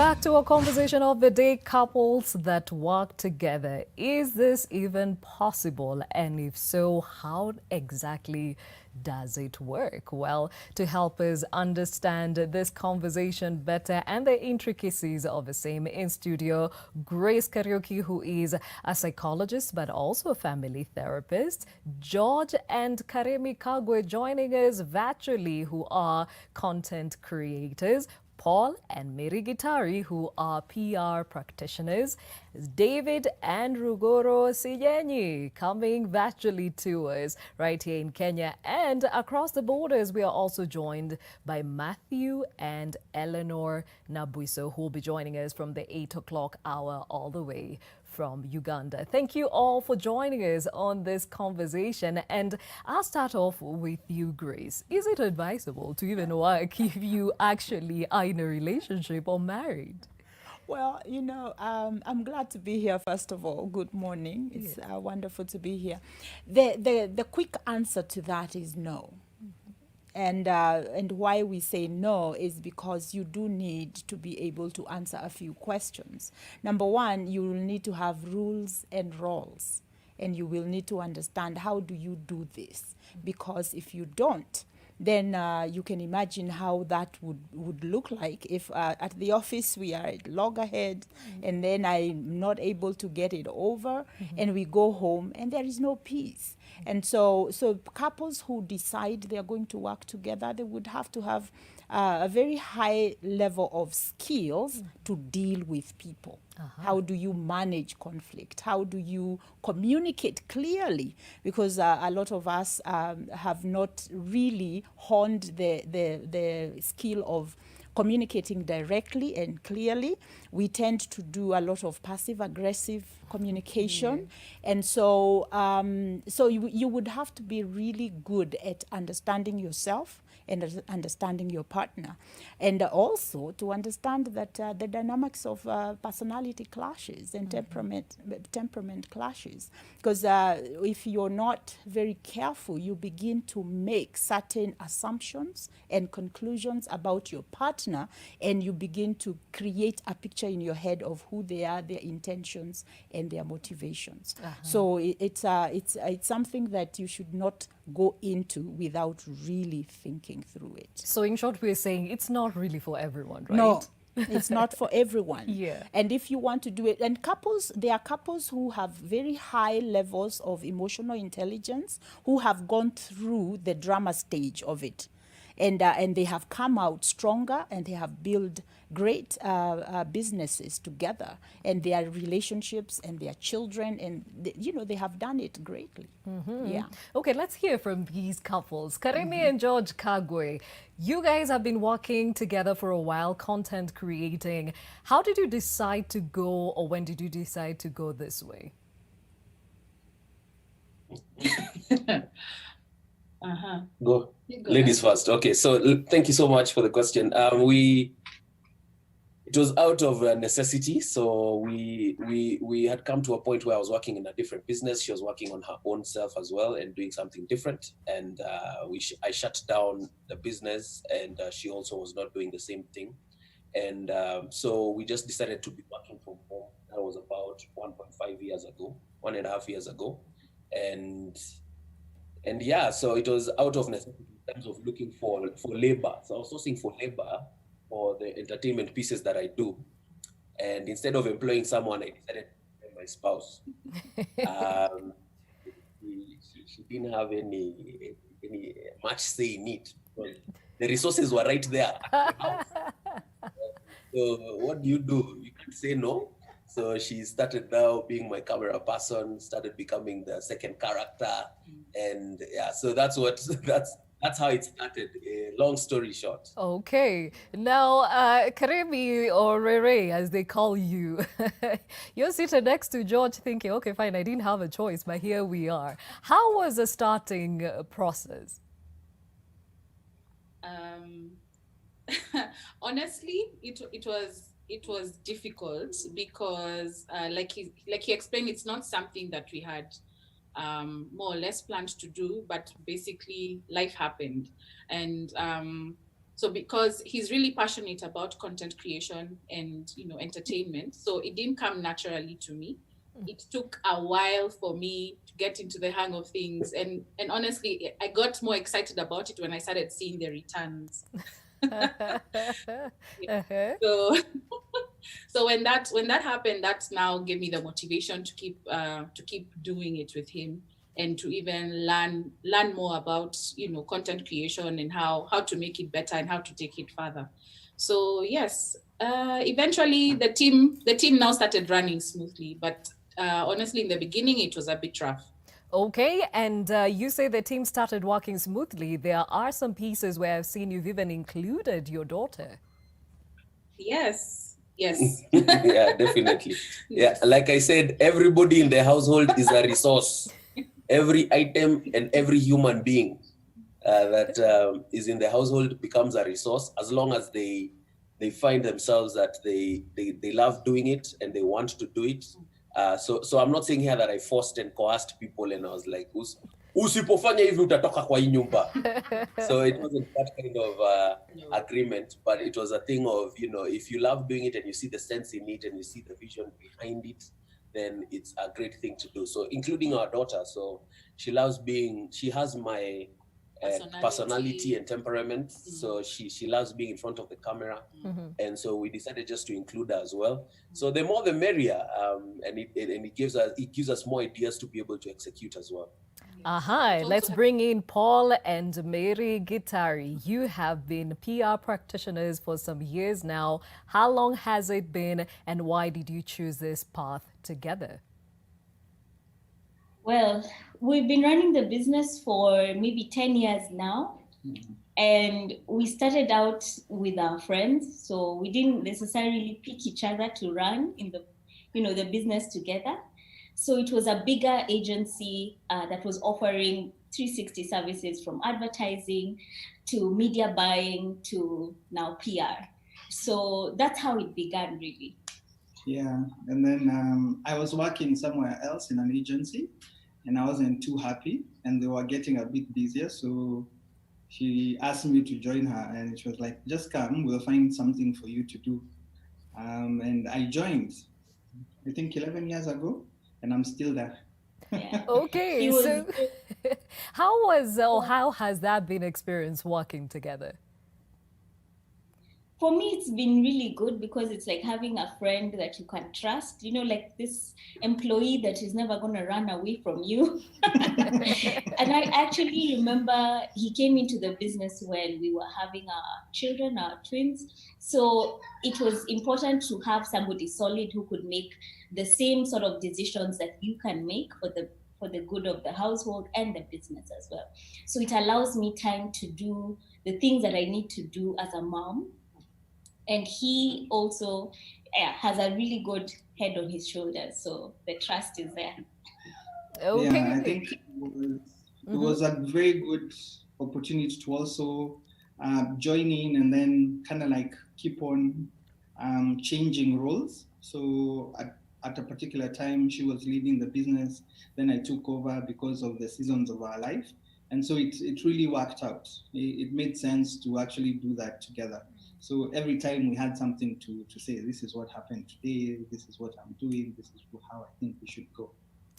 back to our conversation of the day, couples that work together. Is this even possible? And if so, how exactly does it work? Well, to help us understand this conversation better and the intricacies of the same, in studio, Grace Kariuki, who is a psychologist but also a family therapist, George and Karemi Kagwe joining us virtually, who are content creators, Paul and Mary Gitari, who are PR practitioners, David and Rugoro Siyenyi coming virtually to us right here in Kenya. And across the borders, we are also joined by Matthew and Eleanor Nabuiso, who will be joining us from the 8 o'clock hour all the way from Uganda. Thank you all for joining us on this conversation. And I'll start off with you, Grace. Is it advisable to even work if you actually are in a relationship or married? Well, I'm glad to be here, first of all. Good morning. It's wonderful to be here. The quick answer to that is no. And why we say no is because you do need to be able to answer a few questions. Number one, you will need to have rules and roles, and you will need to understand how do you do this. Because if you don't, then you can imagine how that would look like if at the office we are at loggerhead, and then I'm not able to get it over, and we go home and there is no peace. And so couples who decide they are going to work together, they would have to have a very high level of skills to deal with people. How do you manage conflict? How do you communicate clearly? Because a lot of us have not really honed the skill of communicating directly and clearly. We tend to do a lot of passive aggressive communication. And so you would have to be really good at understanding yourself and understanding your partner, and also to understand that the dynamics of personality clashes and temperament clashes. Because if you're not very careful, you begin to make certain assumptions and conclusions about your partner, and you begin to create a picture in your head of who they are, their intentions, and their motivations. So it's something that you should not go into without really thinking through it. So in short, we're saying it's not really for everyone, right? No, it's not for everyone. Yeah. And if you want to do it, and there are couples who have very high levels of emotional intelligence, who have gone through the drama stage of it. And they have come out stronger, and they have built great businesses together, and their relationships and their children, and they have done it greatly. Yeah. Okay, let's hear from these couples. Karemi and George Kagwe, you guys have been working together for a while, content creating. How did you decide to go, or when did you decide to go this way? Go. Ladies first. Okay, so thank you so much for the question. It was out of necessity. So we had come to a point where I was working in a different business. She was working on her own self as well and doing something different. And I shut down the business, and she also was not doing the same thing. And so we just decided to be working from home. That was about 1.5 years ago, 1.5 years ago. And yeah, so it was out of necessity in terms of looking for labor. So I was sourcing for labor for the entertainment pieces that I do. And instead of employing someone, I decided to employ my spouse. She didn't have any much say in it. The resources were right there at the house. So what do? You can't say no. So she started now being my camera person, started becoming the second character. And yeah, so that's how it started. Long story short. Okay. Now, Karemi or Rere, as they call you, you're sitting next to George thinking, okay, fine, I didn't have a choice, but here we are. How was the starting process? Honestly, it was difficult because, like he explained, it's not something that we had more or less planned to do, but basically life happened, and So because he's really passionate about content creation and, you know, entertainment, so it didn't come naturally to me. It took a while for me to get into the hang of things, and honestly, I got more excited about it when I started seeing the returns. Yeah. Uh-huh. So so when that happened, that now gave me the motivation to keep doing it with him, and to even learn more about, you know, content creation and how to make it better and how to take it further. So yes, eventually the team now started running smoothly, but honestly, in the beginning it was a bit rough. Okay, and you say the team started working smoothly. There are some pieces where I've seen you've even included your daughter. Yes, yes. Yeah, definitely. Yeah, like I said, everybody in the household is a resource. Every item and every human being that is in the household becomes a resource, as long as they find themselves that they love doing it and they want to do it. So I'm not saying here that I forced and coerced people and I was like, usipofanya hivi utatoka kwa hii nyumba. So it wasn't that kind of No. agreement, but it was a thing of, you know, if you love doing it and you see the sense in it and you see the vision behind it, then it's a great thing to do. So including our daughter, so she has my personality and temperament. So she loves being in front of the camera. And so we decided just to include her as well. So the more the merrier, and it gives us more ideas to be able to execute as well. Aha, let's bring in Paul and Mary Gitari. You have been PR practitioners for some years now. How long has it been, and why did you choose this path together? Well, we've been running the business for maybe 10 years now. And we started out with our friends, so we didn't necessarily pick each other to run in the business together. So it was a bigger agency that was offering 360 services, from advertising to media buying to now PR. So that's how it began, really. Yeah, and then I was working somewhere else in an agency, and I wasn't too happy, and they were getting a bit busier, so she asked me to join her, and she was like, just come, we'll find something for you to do. And I joined, I think 11 years ago, and I'm still there. Yeah. Okay, so how has that been experience working together? For me, it's been really good, because it's like having a friend that you can trust, like this employee that is never going to run away from you. And I actually remember he came into the business when we were having our children, our twins. So it was important to have somebody solid who could make the same sort of decisions that you can make for the good of the household and the business as well. So it allows me time to do the things that I need to do as a mom. And he also has a really good head on his shoulders, so the trust is there. Okay. Yeah, I think it was a very good opportunity to also join in and then kind of like keep on changing roles. So at a particular time, she was leading the business, then I took over because of the seasons of our life. And so it really worked out. It made sense to actually do that together. So every time we had something to say, this is what happened today, this is what I'm doing, this is how I think we should go.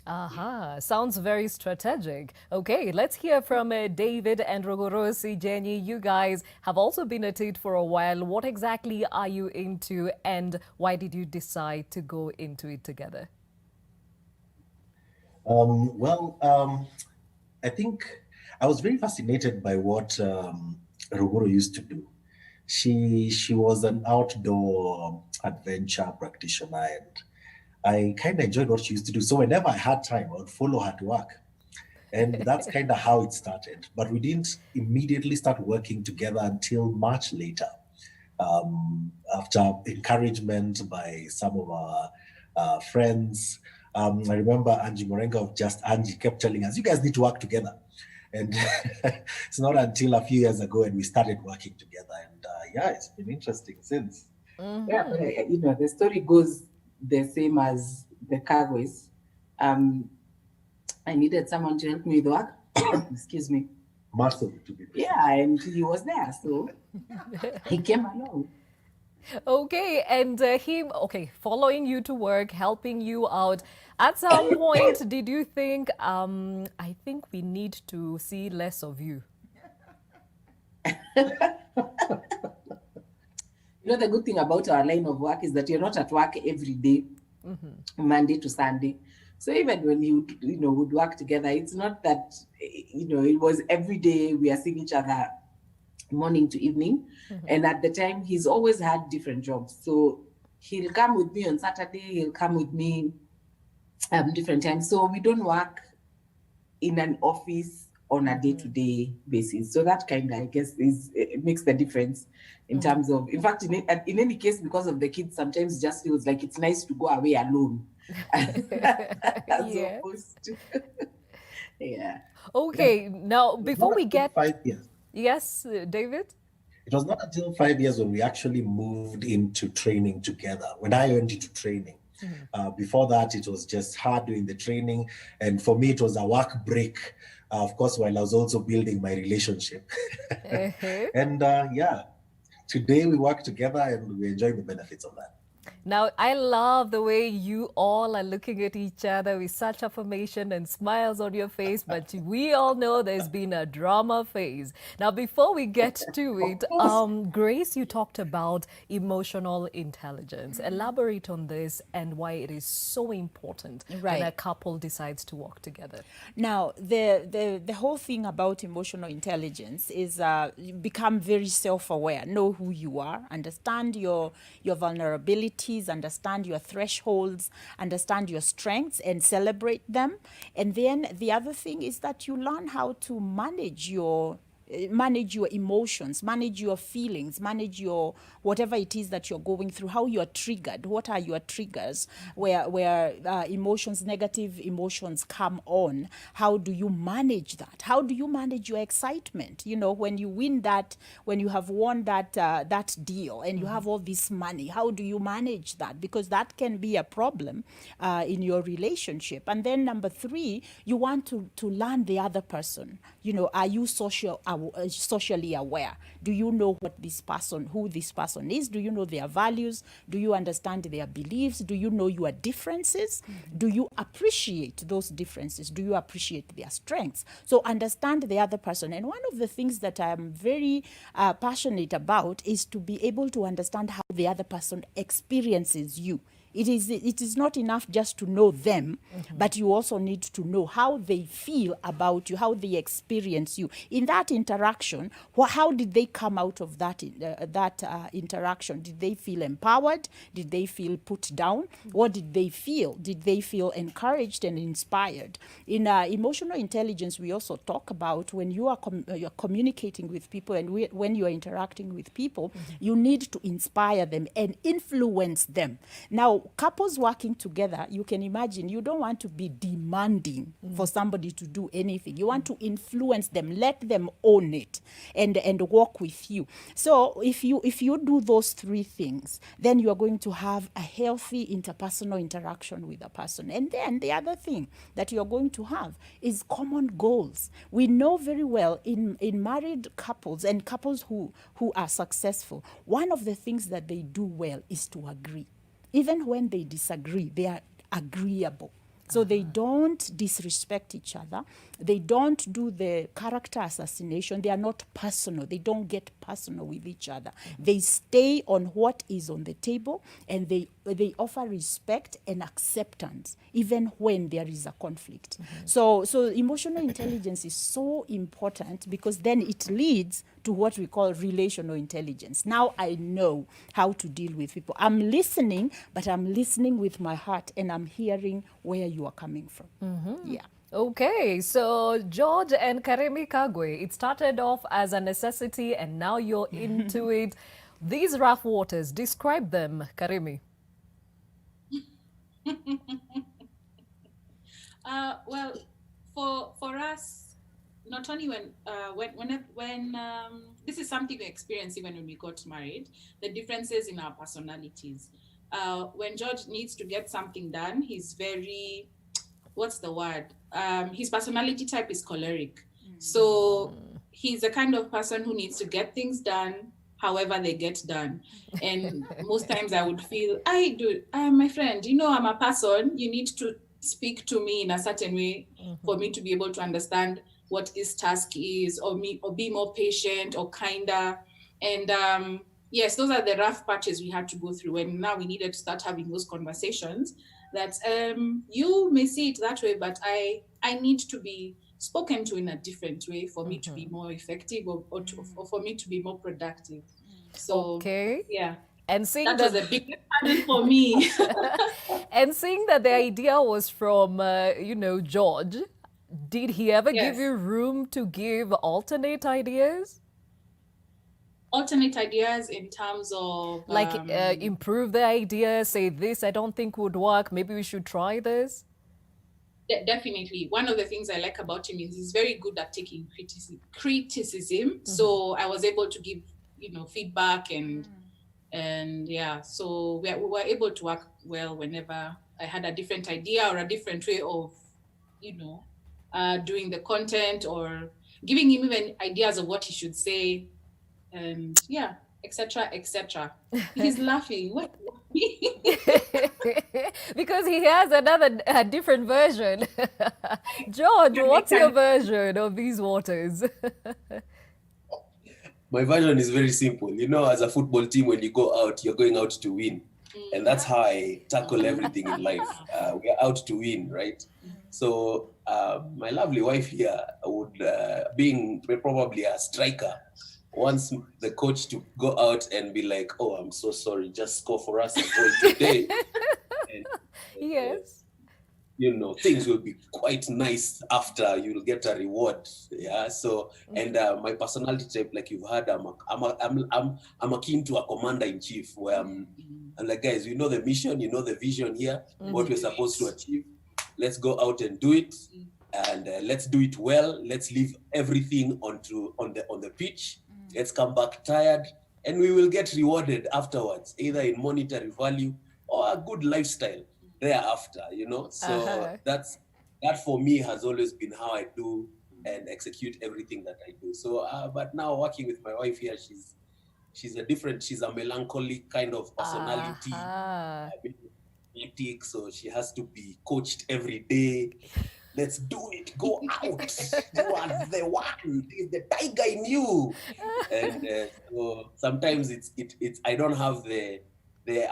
Aha, sounds very strategic. Okay, let's hear from David and Rogorosi. Jenny, you guys have also been at it for a while. What exactly are you into, and why did you decide to go into it together? I think I was very fascinated by what Rogoro used to do. She was an outdoor adventure practitioner, and I kind of enjoyed what she used to do. So whenever I had time, I would follow her to work. And that's kind of how it started. But we didn't immediately start working together until much later, after encouragement by some of our friends. I remember Angie Morenga of Just Angie kept telling us, you guys need to work together. And it's not until a few years ago and we started working together. And it's been interesting since. Yeah, but, the story goes the same as the Kagwes. I needed someone to help me with work. Excuse me. muscle to be precise. Yeah, and he was there, so he came along. Okay, and him, okay, following you to work, helping you out. At some point, did you think, I think we need to see less of you? You know, the good thing about our line of work is that you're not at work every day, Monday to Sunday. So even when you would work together, it's not that, it was every day we are seeing each other morning to evening. And at the time, he's always had different jobs. So he'll come with me on Saturday, he'll come with me different times. So we don't work in an office on a day-to-day basis. So that kind of, I guess, it makes the difference in terms of, in fact, in any case, because of the kids, sometimes it just feels like it's nice to go away alone. As opposed to, yeah. Okay, now before we get 5 years. Yes, David? It was not until 5 years when we actually moved into training together, when I went into training. Before that, it was just her doing the training. And for me, it was a work break, of course, while I was also building my relationship. And today we work together and we enjoy the benefits of that. Now, I love the way you all are looking at each other with such affirmation and smiles on your face, but we all know there's been a drama phase. Now, before we get to it, Grace, you talked about emotional intelligence. Elaborate on this and why it is so important when a couple decides to work together. Now, the whole thing about emotional intelligence is become very self-aware. Know who you are, understand your vulnerabilities, understand your thresholds, understand your strengths and celebrate them. And then the other thing is that you learn how to manage your emotions, manage your feelings, manage your whatever it is that you're going through, how you're triggered, what are your triggers, where emotions, negative emotions come on. How do you manage that? How do you manage your excitement? You know, when you win that, when you have won that deal and you have all this money, how do you manage that? Because that can be a problem in your relationship. And then number 3, you want to learn the other person. You know, are you socially aware? Do you know who this person is? Do you know their values? Do you understand their beliefs? Do you know your differences? Do you appreciate those differences? Do you appreciate their strengths? So understand the other person. And one of the things that I'm very passionate about is to be able to understand how the other person experiences you. It is not enough just to know them, but you also need to know how they feel about you, how they experience you. In that interaction, how did they come out of that interaction? Did they feel empowered? Did they feel put down? What did they feel? Did they feel encouraged and inspired? In emotional intelligence, we also talk about when you are you're communicating with people and when you are interacting with people, you need to inspire them and influence them. Now, couples working together, you can imagine, you don't want to be demanding for somebody to do anything. You want to influence them, let them own it and walk with you. So if you do those 3 things, then you are going to have a healthy interpersonal interaction with a person. And then the other thing that you're going to have is common goals. We know very well in married couples and couples who are successful, one of the things that they do well is to agree. Even when they disagree, they are agreeable. So they don't disrespect each other. They don't do the character assassination. They are not personal. They don't get personal with each other. They stay on what is on the table, and they offer respect and acceptance even when there is a conflict. So emotional intelligence is so important because then it leads to what we call relational intelligence. Now I know how to deal with people. I'm listening, but I'm listening with my heart and I'm hearing where you are coming from. Yeah. Okay, so George and Karemi Kagwe, it started off as a necessity and now you're into it. These rough waters, describe them, Karemi. Well, for us, not only when this is something we experience even when we got married, the differences in our personalities. When George needs to get something done, he's very, what's the word? His personality type is choleric. So he's the kind of person who needs to get things done however they get done. And most times I would feel, my friend, I'm a person, you need to speak to me in a certain way for me to be able to understand what this task is, or be more patient or kinder. And yes, those are the rough patches we had to go through, and now we needed to start having those conversations that you may see it that way, but I need to be spoken to in a different way for me to be more effective, or for me to be more productive. So Okay. yeah, And seeing that that was a big challenge for me. and seeing that the idea was from George, did he ever give Yes. you room to give alternate ideas? Alternate ideas in terms of Like improve the idea, say this I don't think would work, maybe we should try this? definitely. One of the things I like about him is he's very good at taking criticism. So I was able to give feedback, and yeah, so we were able to work well whenever I had a different idea or a different way of doing the content, or giving him even ideas of what he should say, and yeah, etc., etc. He's laughing. What? Because he has a different version. George, what's your version of these waters? My version is very simple. As a football team, when you go out, you're going out to win. And that's how I tackle everything in life. We are out to win, right? So my lovely wife here would, being probably a striker, wants the coach to go out and be like, oh, I'm so sorry, just score for us a goal today. And, Yes. Things will be quite nice after. You'll get a reward. Yeah. So, and my personality type, like you've heard, I'm akin to a commander in chief, where I'm like, guys, the mission, the vision here, what we're supposed to achieve. Let's go out and do it, and let's do it well. Let's leave everything on the pitch. Let's come back tired, and we will get rewarded afterwards, either in monetary value or a good lifestyle thereafter. So that for me has always been how I do and execute everything that I do. So but now working with my wife here, she's a melancholy kind of personality, so she has to be coached every day. Let's do it. Go out. You are the one. It's the tiger in you. And so sometimes it's I don't have the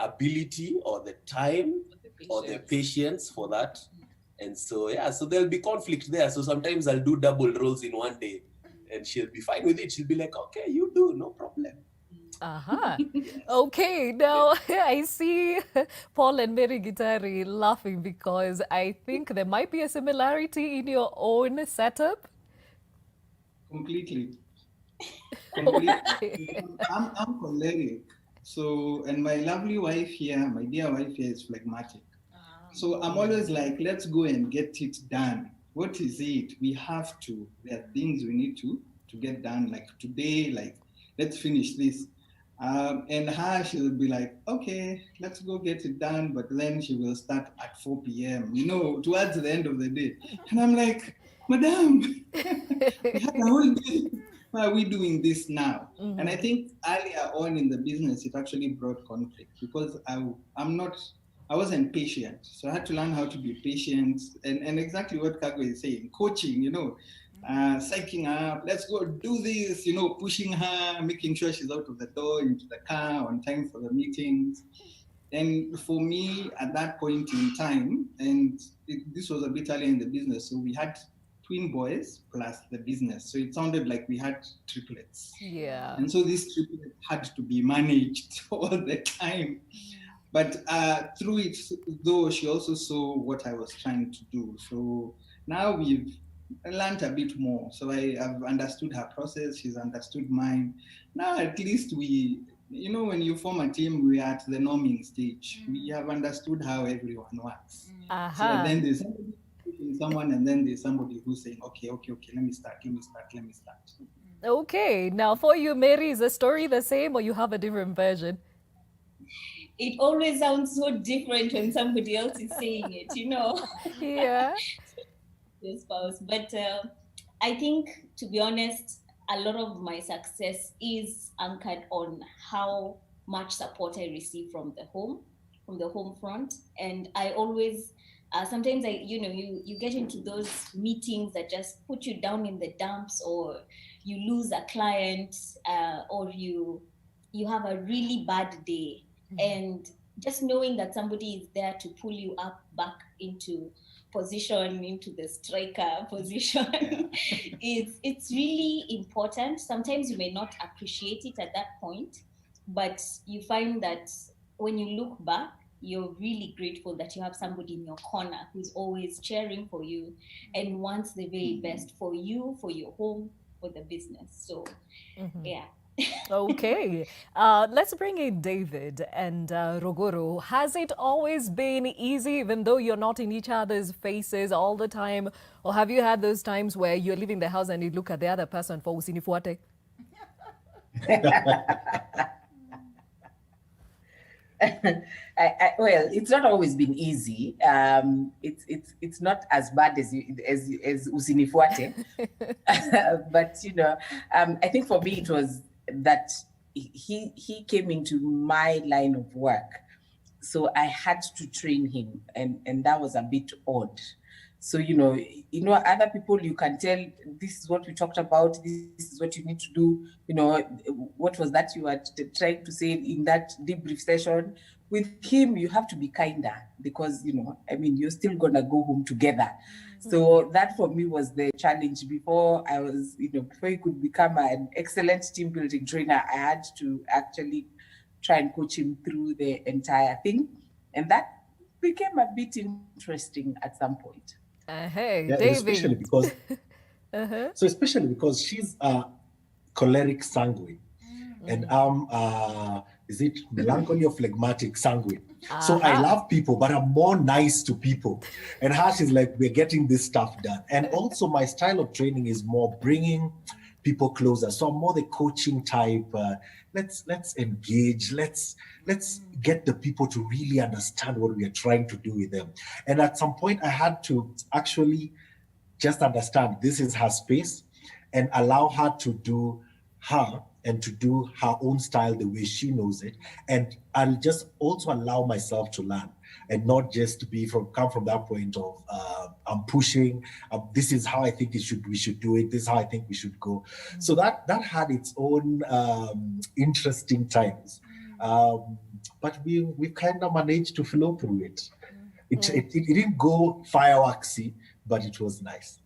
ability or the time or the patience for that. And so so there'll be conflict there. So sometimes I'll do double roles in one day, and she'll be fine with it. She'll be like, okay, you do, no problem. Okay, now I see Paul and Mary Gitari laughing because I think there might be a similarity in your own setup. Completely. I'm choleric. So, and my lovely wife here, my dear wife here, is phlegmatic. So I'm always like, let's go and get it done. What is it? We have to. There are things we need to get done. Like today, like, let's finish this. And her, she'll be like, okay, let's go get it done. But then she will start at 4 p.m., towards the end of the day. And I'm like, Madam, we had a whole day. Why are we doing this now? And I think earlier on in the business, it actually brought conflict because I wasn't patient. So I had to learn how to be patient. And exactly what Kago is saying, coaching, psyching her up, let's go do this, pushing her, making sure she's out of the door, into the car on time for the meetings. And for me, at that point in time, and this was a bit earlier in the business, so we had twin boys plus the business. So it sounded like we had triplets. Yeah. And so these triplets had to be managed all the time. But through it, though, she also saw what I was trying to do. So now we've learned a bit more. So I have understood her process. She's understood mine. Now at least we, when you form a team, we are at the norming stage. We have understood how everyone works. So then there's someone, and then there's somebody who's saying, okay, let me start. Okay, now for you, Mary, is the story the same or you have a different version? It always sounds so different when somebody else is saying it, Yeah. Your spouse. But I think, to be honest, a lot of my success is anchored on how much support I receive from the home front. And I always, sometimes you get into those meetings that just put you down in the dumps, or you lose a client, or you have a really bad day. And just knowing that somebody is there to pull you up back into position, into the striker position, it's really important. Sometimes you may not appreciate it at that point, but you find that when you look back, you're really grateful that you have somebody in your corner who's always cheering for you and wants the very best for you, for your home, for the business. So yeah. Okay, let's bring in David and Rogoro. Has it always been easy, even though you're not in each other's faces all the time? Or have you had those times where you're leaving the house and you look at the other person for usinifuate? Well, it's not always been easy. It's not as bad as usinifuate, but I think for me it was that he came into my line of work, so I had to train him, and that was a bit odd. So other people, you can tell, this is what we talked about, this is what you need to do. What was that you were trying to say in that debrief session? With him, you have to be kinder, because you're still gonna go home together. So that for me was the challenge. Before before he could become an excellent team building trainer, I had to actually try and coach him through the entire thing, and that became a bit interesting at some point. Hey, Yeah, David. especially because especially because she's choleric sanguine, and I'm is it melancholy or phlegmatic sanguine? So I love people, but I'm more nice to people. And Harsh is like, we're getting this stuff done. And also my style of training is more bringing people closer. So I'm more the coaching type. Let's engage. Let's get the people to really understand what we are trying to do with them. And at some point, I had to actually just understand this is her space and allow her to do her and to do her own style the way she knows it. And I'll just also allow myself to learn and not just come from that point of I'm pushing, this is how I think we should do it, this is how I think we should go. So that had its own interesting times. But we kind of managed to flow through it. It didn't go fireworksy, but it was nice.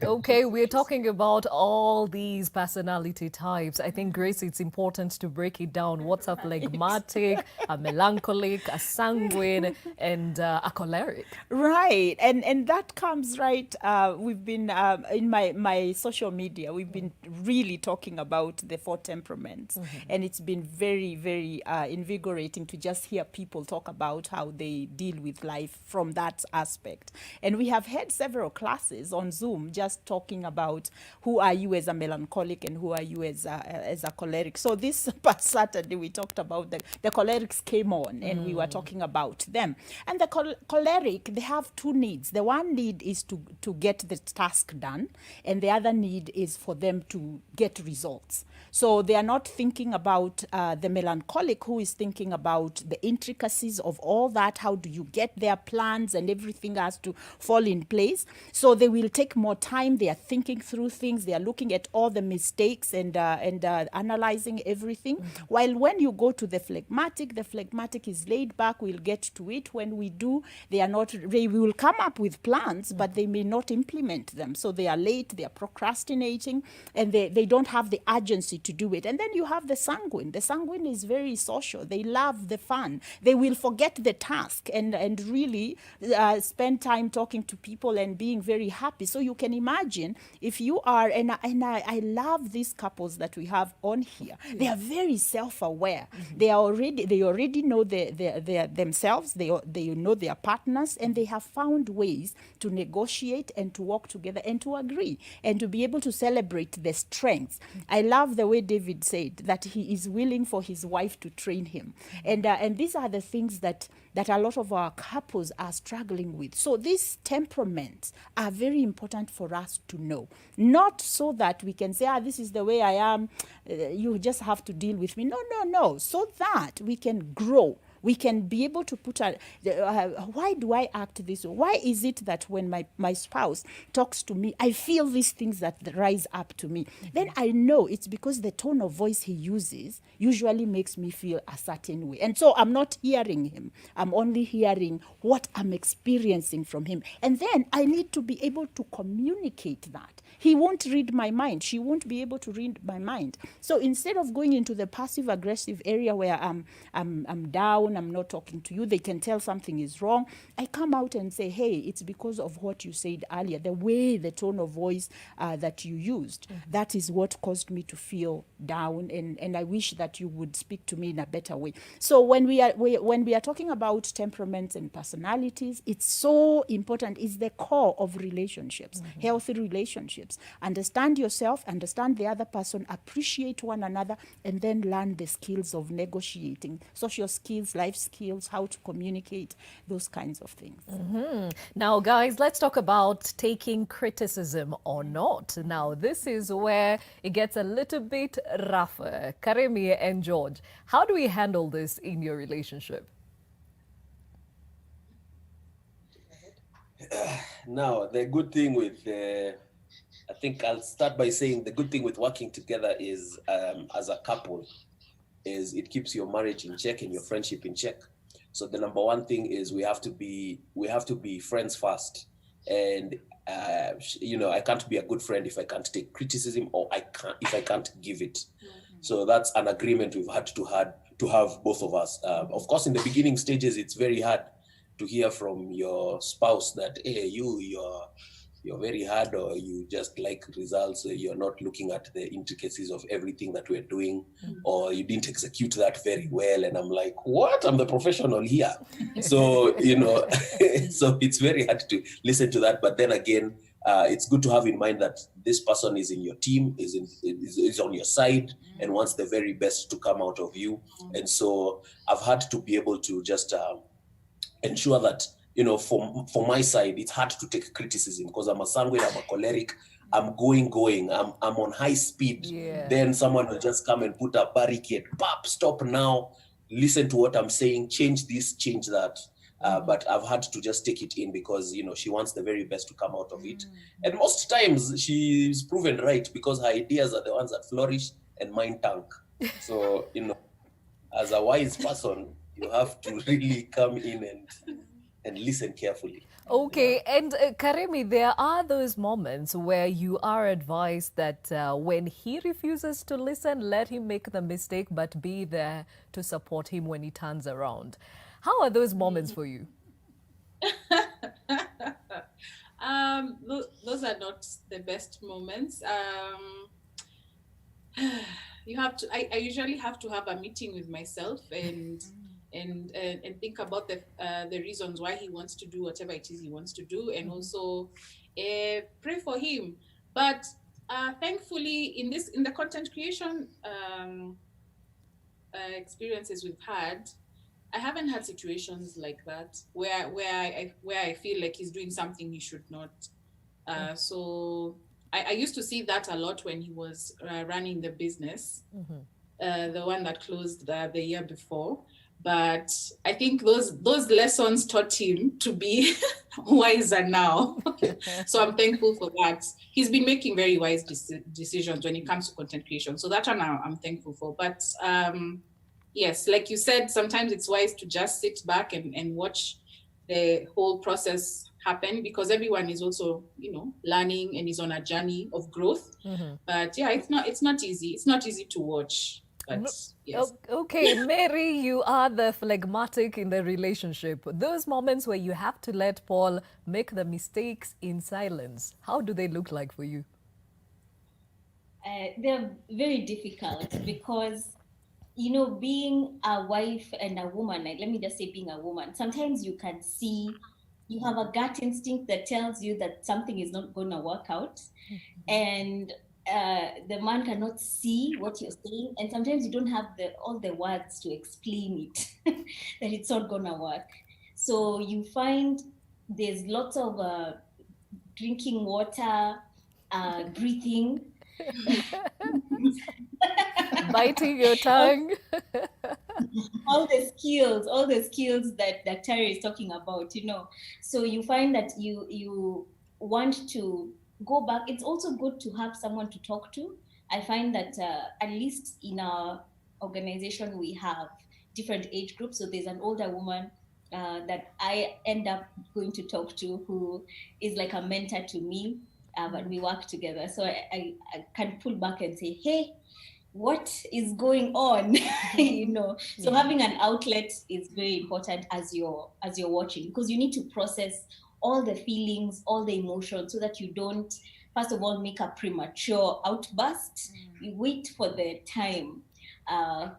Okay, we're talking about all these personality types. I think, Grace, it's important to break it down. What's a phlegmatic, a melancholic, a sanguine, and a choleric? Right, and that comes right. We've been in my social media. We've been really talking about the four temperaments, and it's been very, very invigorating to just hear people talk about how they deal with life from that aspect. And we have had several classes on Zoom just talking about who are you as a melancholic and who are you as a choleric. So this past Saturday we talked about the cholerics came on, and we were talking about them. And the choleric, they have two needs. The one need is to get the task done, and the other need is for them to get results. So they are not thinking about the melancholic, who is thinking about the intricacies of all that. How do you get their plans, and everything has to fall in place. So they will take more time. They are thinking through things. They are looking at all the mistakes and analyzing everything. While when you go to the phlegmatic is laid back. We'll get to it when we do. They will come up with plans, but they may not implement them. So they are late, they are procrastinating, and they don't have the urgency to do it. And then you have the sanguine. The sanguine is very social. They love the fun. They will forget the task and really spend time talking to people and being very happy. So you can imagine if you are, and I love these couples that we have on here. They are very self-aware. They already know their themselves. They know their partners, and they have found ways to negotiate and to work together and to agree and to be able to celebrate the strengths. I love the way David said that he is willing for his wife to train him, and these are the things that a lot of our couples are struggling with. So this temperament temperaments are very important for us to know. Not so that we can say, this is the way I am, you just have to deal with me. No. So that we can grow. We can be able to put why do I act this way? Why is it that when my spouse talks to me, I feel these things that rise up to me? Then I know it's because the tone of voice he uses usually makes me feel a certain way. And so I'm not hearing him. I'm only hearing what I'm experiencing from him. And then I need to be able to communicate that. He won't read my mind. She won't be able to read my mind. So instead of going into the passive aggressive area where I'm down, I'm not talking to you, they can tell something is wrong, I come out and say, hey, it's because of what you said earlier, the way, the tone of voice that you used. That is what caused me to feel down, and I wish that you would speak to me in a better way. So when we are talking about temperaments and personalities, it's so important. It's the core of relationships, healthy relationships. Understand yourself, understand the other person, appreciate one another, and then learn the skills of negotiating, social skills, life skills, how to communicate, those kinds of things. Now, guys, let's talk about taking criticism or not. Now, this is where it gets a little bit rougher. Karemi and George, how do we handle this in your relationship? Now, the good thing with, I think I'll start by saying the good thing with working together is, as a couple, is it keeps your marriage in check and your friendship in check. So the number one thing is we have to be friends first. And, I can't be a good friend if I can't take criticism, or if I can't give it. So that's an agreement we've had to have, both of us. Of course, in the beginning stages, it's very hard to hear from your spouse that, hey, you're very hard, or you just like results, you're not looking at the intricacies of everything that we're doing, or you didn't execute that very well. And I'm like, what? I'm the professional here. So, so it's very hard to listen to that. But then again, it's good to have in mind that this person is in your team, is on your side, and wants the very best to come out of you. And so I've had to be able to just ensure that, for my side, it's hard to take criticism because I'm a sanguine, I'm a choleric, I'm going, I'm on high speed. Yeah. Then someone will just come and put a barricade, stop now, listen to what I'm saying, change this, change that. But I've had to just take it in because, she wants the very best to come out of it. And most times she's proven right because her ideas are the ones that flourish and mine tank. So, as a wise person, you have to really come in and listen carefully. Okay, and Karemi, there are those moments where you are advised that when he refuses to listen, let him make the mistake, but be there to support him when he turns around. How are those moments for you? Those are not the best moments. You have to. I usually have to have a meeting with myself and think about the reasons why he wants to do whatever it is he wants to do, and also pray for him. But thankfully, in the content creation experiences we've had, I haven't had situations like that where I feel like he's doing something he should not. So I used to see that a lot when he was running the business, the one that closed the year before. But I think those lessons taught him to be wiser now. So I'm thankful for that. He's been making very wise decisions when it comes to content creation. So that one I'm thankful for. But yes, like you said, sometimes it's wise to just sit back and watch the whole process happen, because everyone is also, learning and is on a journey of growth. But yeah, it's not easy. It's not easy to watch. But yes. Okay, Mary, you are the phlegmatic in the relationship. Those moments where you have to let Paul make the mistakes in silence, how do they look like for you? They're very difficult because, being a wife and a woman, like, let me just say being a woman, sometimes you can see, you have a gut instinct that tells you that something is not going to work out. And the man cannot see what you're saying, and sometimes you don't have all the words to explain it that it's not gonna work. So you find there's lots of drinking water, breathing. Biting your tongue. all the skills that Daktari is talking about, So you find that you want to go back. It's also good to have someone to talk to. I find that at least in our organization, we have different age groups. So there's an older woman that I end up going to talk to, who is like a mentor to me, but we work together. So I can pull back and say, hey, what is going on? So having an outlet is very important as you're watching, because you need to process all the feelings, all the emotions, so that you don't, first of all, make a premature outburst. You wait for the time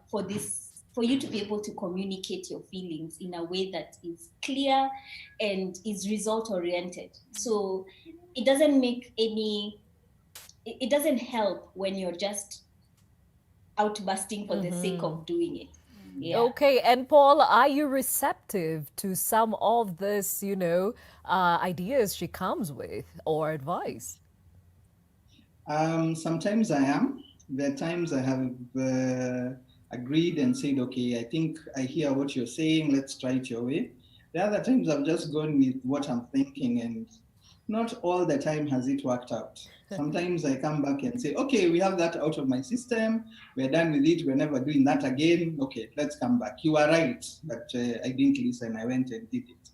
for you to be able to communicate your feelings in a way that is clear and is result oriented. So it doesn't help when you're just outbursting for the sake of doing it. Yeah. Okay, and Paul, are you receptive to some of this, ideas she comes with or advice? Sometimes I am. There are times I have agreed and said, okay, I think I hear what you're saying, let's try it your way. The other times I've just gone with what I'm thinking, and not all the time has it worked out. Sometimes I come back and say, okay, we have that out of my system. We're done with it. We're never doing that again. Okay, let's come back. You are right, but I didn't listen. I went and did it.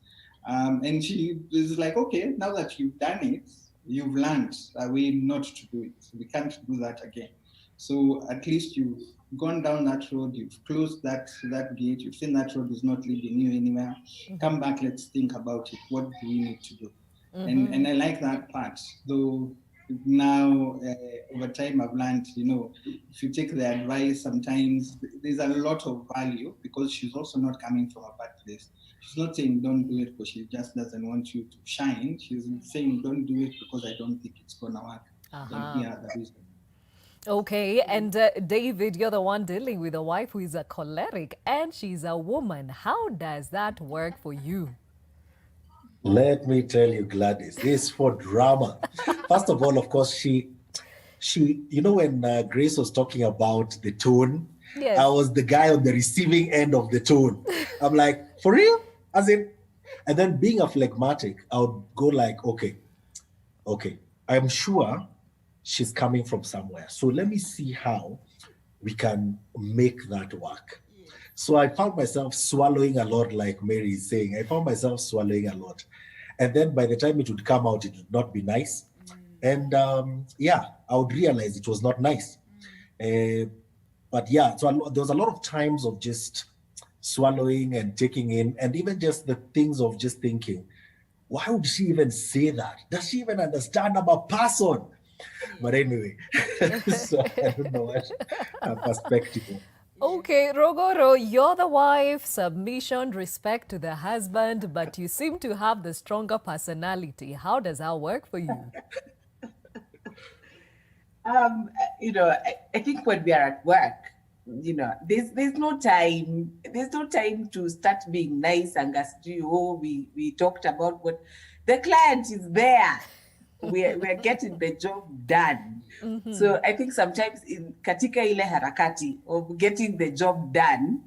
And she is like, okay, now that you've done it, you've learned a way not to do it. We can't do that again. So at least you've gone down that road, you've closed that gate, you've seen that road is not leading you anywhere. Come back, let's think about it. What do we need to do? And I like that part, though. Now, over time, I've learned, if you take the advice, sometimes there's a lot of value, because she's also not coming from a bad place. She's not saying don't do it because she just doesn't want you to shine. She's saying don't do it because I don't think it's going to work. And here are the reasons. Okay, and David, you're the one dealing with a wife who is a choleric and she's a woman. How does that work for you? Let me tell you, Gladys, this is for drama. First of all, of course, she, when Grace was talking about the tone, yes. I was the guy on the receiving end of the tone. I'm like, for real? As in, and then being a phlegmatic, I would go like, okay, I'm sure she's coming from somewhere. So let me see how we can make that work. So I found myself swallowing a lot, like Mary is saying. I found myself swallowing a lot. And then by the time it would come out, it would not be nice. And I would realize it was not nice. But yeah, so there was a lot of times of just swallowing and taking in, and even just the things of just thinking, why would she even say that? Does she even understand I'm a person? But anyway, so I don't know what her perspective is. Okay, Rogoro, you're the wife, submission, respect to the husband, but you seem to have the stronger personality. How does that work for you? I think when we are at work, there's no time to start being nice and we talked about what the client is there. We're getting the job done. So I think sometimes in katika ile harakati of getting the job done,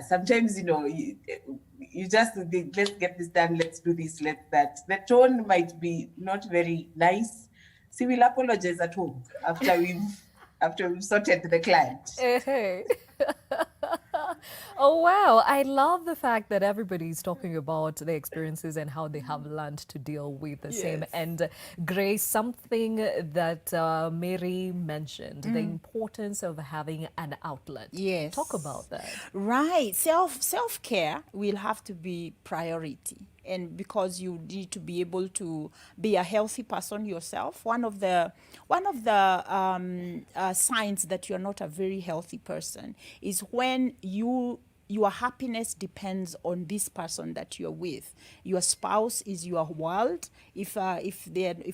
sometimes you just think, let's get this done, let's do this, let's that. The tone might be not very nice. So we'll apologize at home after we've sorted the client. Oh, wow. I love the fact that everybody's talking about their experiences and how they have learned to deal with the same. And Grace, something that Mary mentioned, the importance of having an outlet. Yes. Talk about that. Right. Self-care will have to be priority. And because you need to be able to be a healthy person yourself, one of the signs that you're not a very healthy person is when you your happiness depends on this person that you're with. Your spouse is your world. If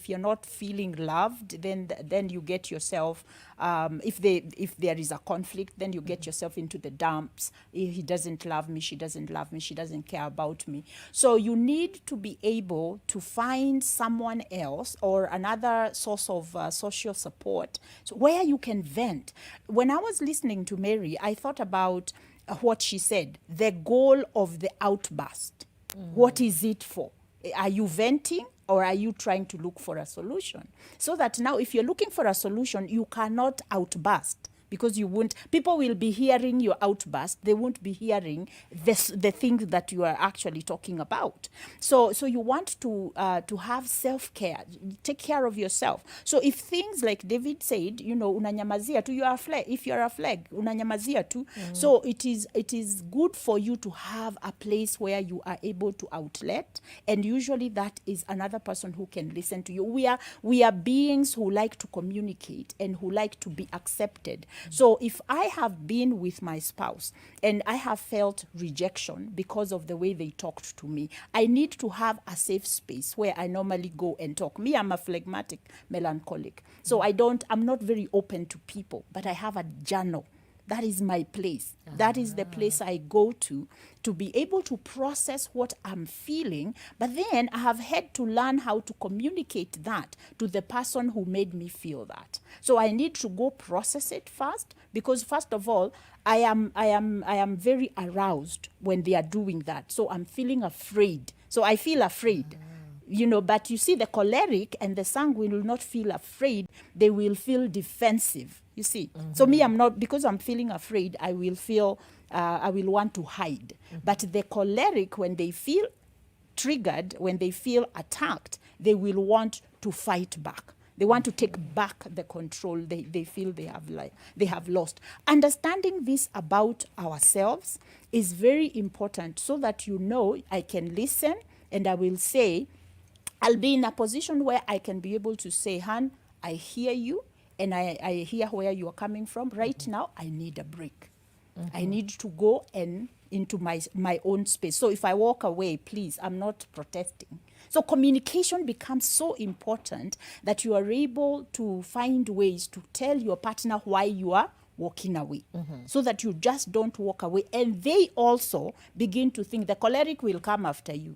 you're not feeling loved, then you get yourself, if there is a conflict, then you get yourself into the dumps. He doesn't love me, she doesn't love me, she doesn't care about me. So you need to be able to find someone else or another source of social support, so where you can vent. When I was listening to Mary, I thought about what she said, the goal of the outburst. What is it for? Are you venting or are you trying to look for a solution? So that now if you're looking for a solution, you cannot outburst, because you won't, people will be hearing your outburst, they won't be hearing the things that you are actually talking about. So you want to have self-care, take care of yourself. So if things like David said, unanyamazia tu, you are a flag. If you're a flag, unanyamazia tu. So it is good for you to have a place where you are able to outlet, and usually that is another person who can listen to you. We are beings who like to communicate and who like to be accepted. So if I have been with my spouse and I have felt rejection because of the way they talked to me, I need to have a safe space where I normally go and talk. Me, I'm a phlegmatic melancholic. So I'm not very open to people, but I have a journal. That is my place. That is the place I go to be able to process what I'm feeling. But then I have had to learn how to communicate that to the person who made me feel that. So I need to go process it first, because first of all, I am very aroused when they are doing that. So I'm feeling afraid. So I feel afraid. But you see, the choleric and the sanguine will not feel afraid. They will feel defensive, you see. So me, I'm not, because I'm feeling afraid, I will want to hide. But the choleric, when they feel triggered, when they feel attacked, they will want to fight back. They want to take back the control they feel they have lost. Understanding this about ourselves is very important, so that I can listen, and I will say, I'll be in a position where I can be able to say, Han, I hear you, and I hear where you are coming from. Right now, I need a break. I need to go into my own space. So if I walk away, please, I'm not protesting. So communication becomes so important that you are able to find ways to tell your partner why you are walking away, so that you just don't walk away. And they also begin to think the choleric will come after you.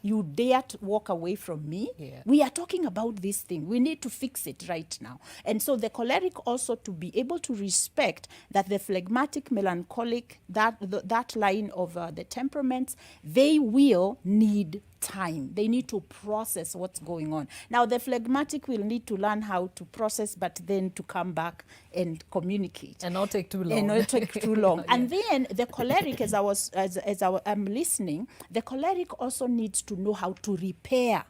You dare to walk away from me? Yeah. We are talking about this thing. We need to fix it right now. And so the choleric also, to be able to respect that the phlegmatic, melancholic, that line of the temperaments, they will need time. They need to process what's going on. Now, the phlegmatic will need to learn how to process, but then to come back and communicate. And not take too long. And not take too long. Yeah. And then the choleric, as I'm listening, the choleric also needs to know how to repair.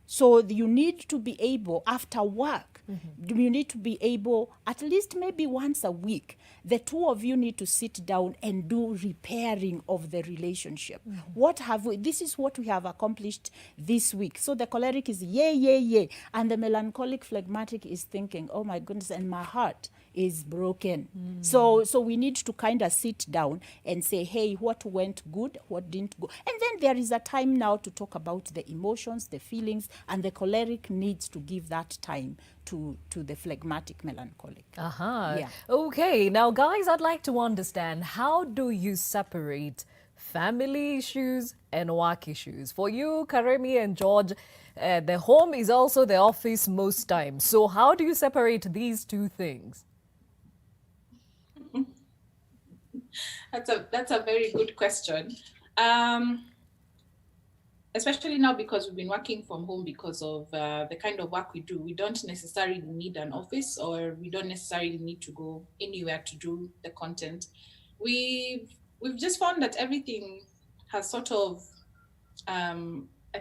So you need to be able, after work, you need to be able, at least maybe once a week, the two of you need to sit down and do repairing of the relationship. This is what we have accomplished this week. So the choleric is yay. And the melancholic phlegmatic is thinking, oh my goodness, and my heart is broken. So we need to kind of sit down and say, hey, what went good, what didn't go. And then there is a time now to talk about the emotions, the feelings, and the choleric needs to give that time to the phlegmatic melancholic. Yeah. Okay, now guys, I'd like to understand, how do you separate family issues and work issues? For you, Karemi and George, the home is also the office most times. So how do you separate these two things? That's a very good question. Especially now, because we've been working from home because of the kind of work we do. We don't necessarily need an office, or we don't necessarily need to go anywhere to do the content. We've just found that everything has sort of, I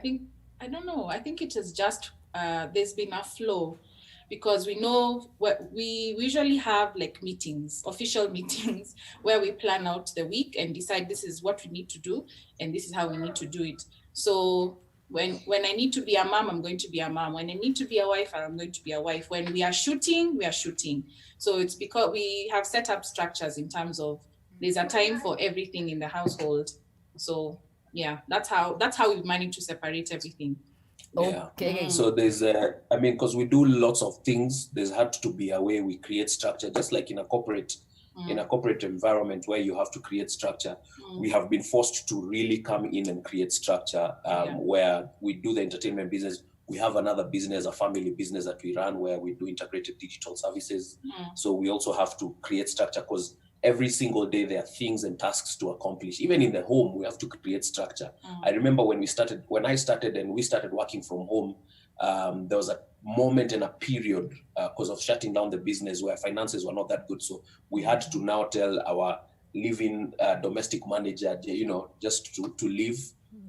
think it is just, there's been a flow, because we know we usually have like meetings, official meetings, where we plan out the week and decide this is what we need to do and this is how we need to do it. So when I need to be a mom, I'm going to be a mom. When I need to be a wife, I'm going to be a wife. When we are shooting, we are shooting. So it's because we have set up structures in terms of there's a time for everything in the household. So yeah, that's how we've managed to separate everything. Yeah. Okay. So there's I mean, because we do lots of things, there's had to be a way we create structure, just like in a corporate environment where you have to create structure. We have been forced to really come in and create structure where we do the entertainment business. We have another business, a family business that we run where we do integrated digital services. So we also have to create structure because every single day there are things and tasks to accomplish. Even in the home, we have to create structure. I remember when I started and we started working from home, there was a moment and a period because of shutting down the business where finances were not that good. So we had to now tell our living domestic manager, just to leave.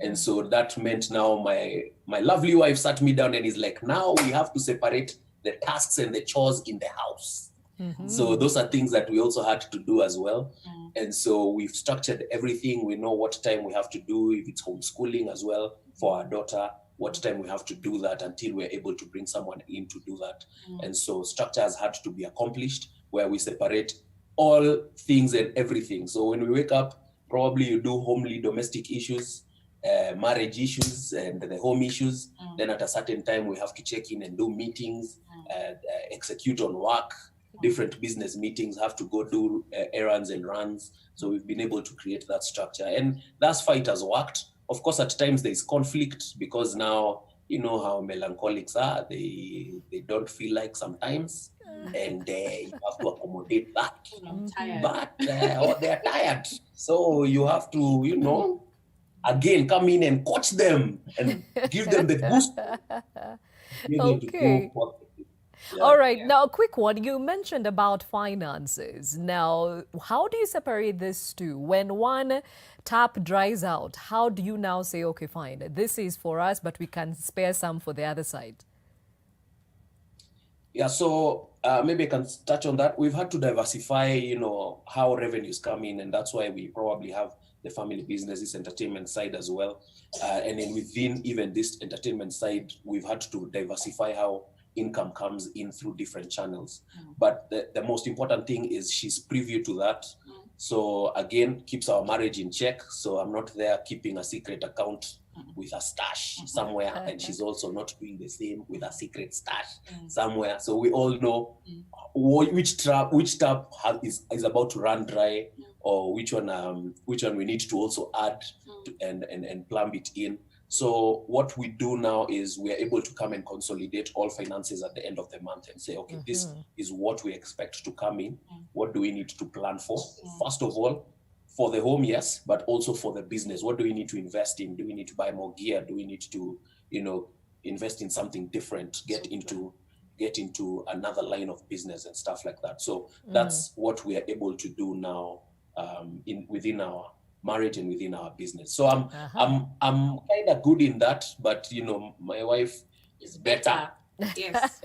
And so that meant now my lovely wife sat me down and is like, now we have to separate the tasks and the chores in the house. So those are things that we also had to do as well. And so we've structured everything. We know what time we have to do, if it's homeschooling as well for our daughter, what time we have to do that until we're able to bring someone in to do that. And so structure has had to be accomplished where we separate all things and everything. So when we wake up, probably you do homely domestic issues, marriage issues and the home issues. Then at a certain time, we have to check in and do meetings, execute on work. Different business meetings, have to go do errands and runs. So we've been able to create that structure, and thus far it has worked. Of course, at times there is conflict because now you know how melancholics are. They don't feel like sometimes, and you have to accommodate that. I'm tired. But or they're tired, so you have to again come in and coach them and give them the boost. Okay. Yeah. All right. Now, a quick one. You mentioned about finances. Now, how do you separate these two? When one tap dries out, how do you now say, okay, fine, this is for us, but we can spare some for the other side? Yeah, so maybe I can touch on that. We've had to diversify, how revenues come in, and that's why we probably have the family business, this entertainment side as well. And then within even this entertainment side, we've had to diversify how income comes in through different channels. But the most important thing is she's privy to that. So again, keeps our marriage in check. So I'm not there keeping a secret account with a stash somewhere, and she's also not doing the same with a secret stash somewhere. So we all know which tap is about to run dry, or which one we need to also add and plumb it in. So what we do now is we are able to come and consolidate all finances at the end of the month and say, okay, this is what we expect to come in. What do we need to plan for? First of all, for the home, yes, but also for the business. What do we need to invest in? Do we need to buy more gear? Do we need to, invest in something different, get into another line of business and stuff like that? So that's what we are able to do now within our marriage and within our business. So I'm kind of good in that, but my wife is better. Yes.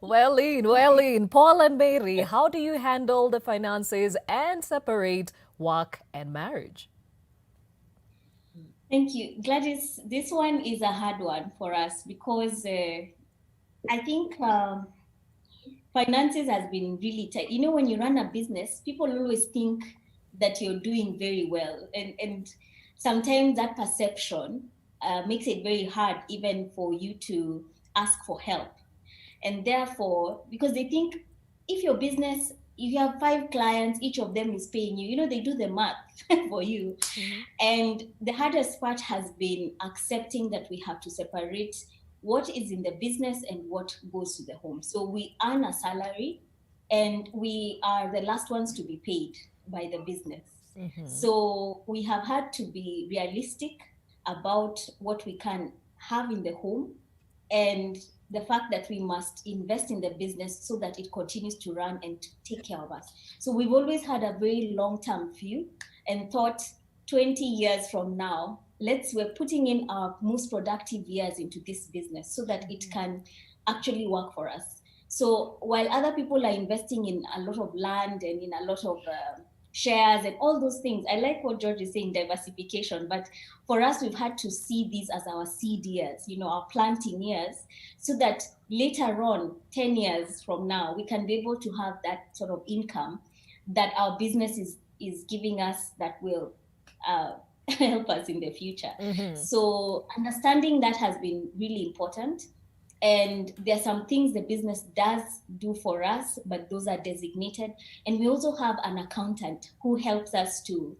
Well in. Paul and Mary, how do you handle the finances and separate work and marriage? Thank you. Gladys, this one is a hard one for us because I think finances has been really tight. When you run a business, people always think that you're doing very well. And sometimes that perception makes it very hard even for you to ask for help. And therefore, because they think if your business, if you have 5 clients, each of them is paying you, they do the math for you. And the hardest part has been accepting that we have to separate what is in the business and what goes to the home. So we earn a salary and we are the last ones to be paid by the business. So we have had to be realistic about what we can have in the home and the fact that we must invest in the business so that it continues to run and to take care of us. So we've always had a very long-term view and thought 20 years from now, we're putting in our most productive years into this business so that it can actually work for us. So while other people are investing in a lot of land and in a lot of shares and all those things, I like what George is saying, diversification, but for us, we've had to see these as our seed years, our planting years, so that later on, 10 years from now, we can be able to have that sort of income that our business is is giving us that will help us in the future. So understanding that has been really important. And there are some things the business does do for us, but those are designated. And we also have an accountant who helps us to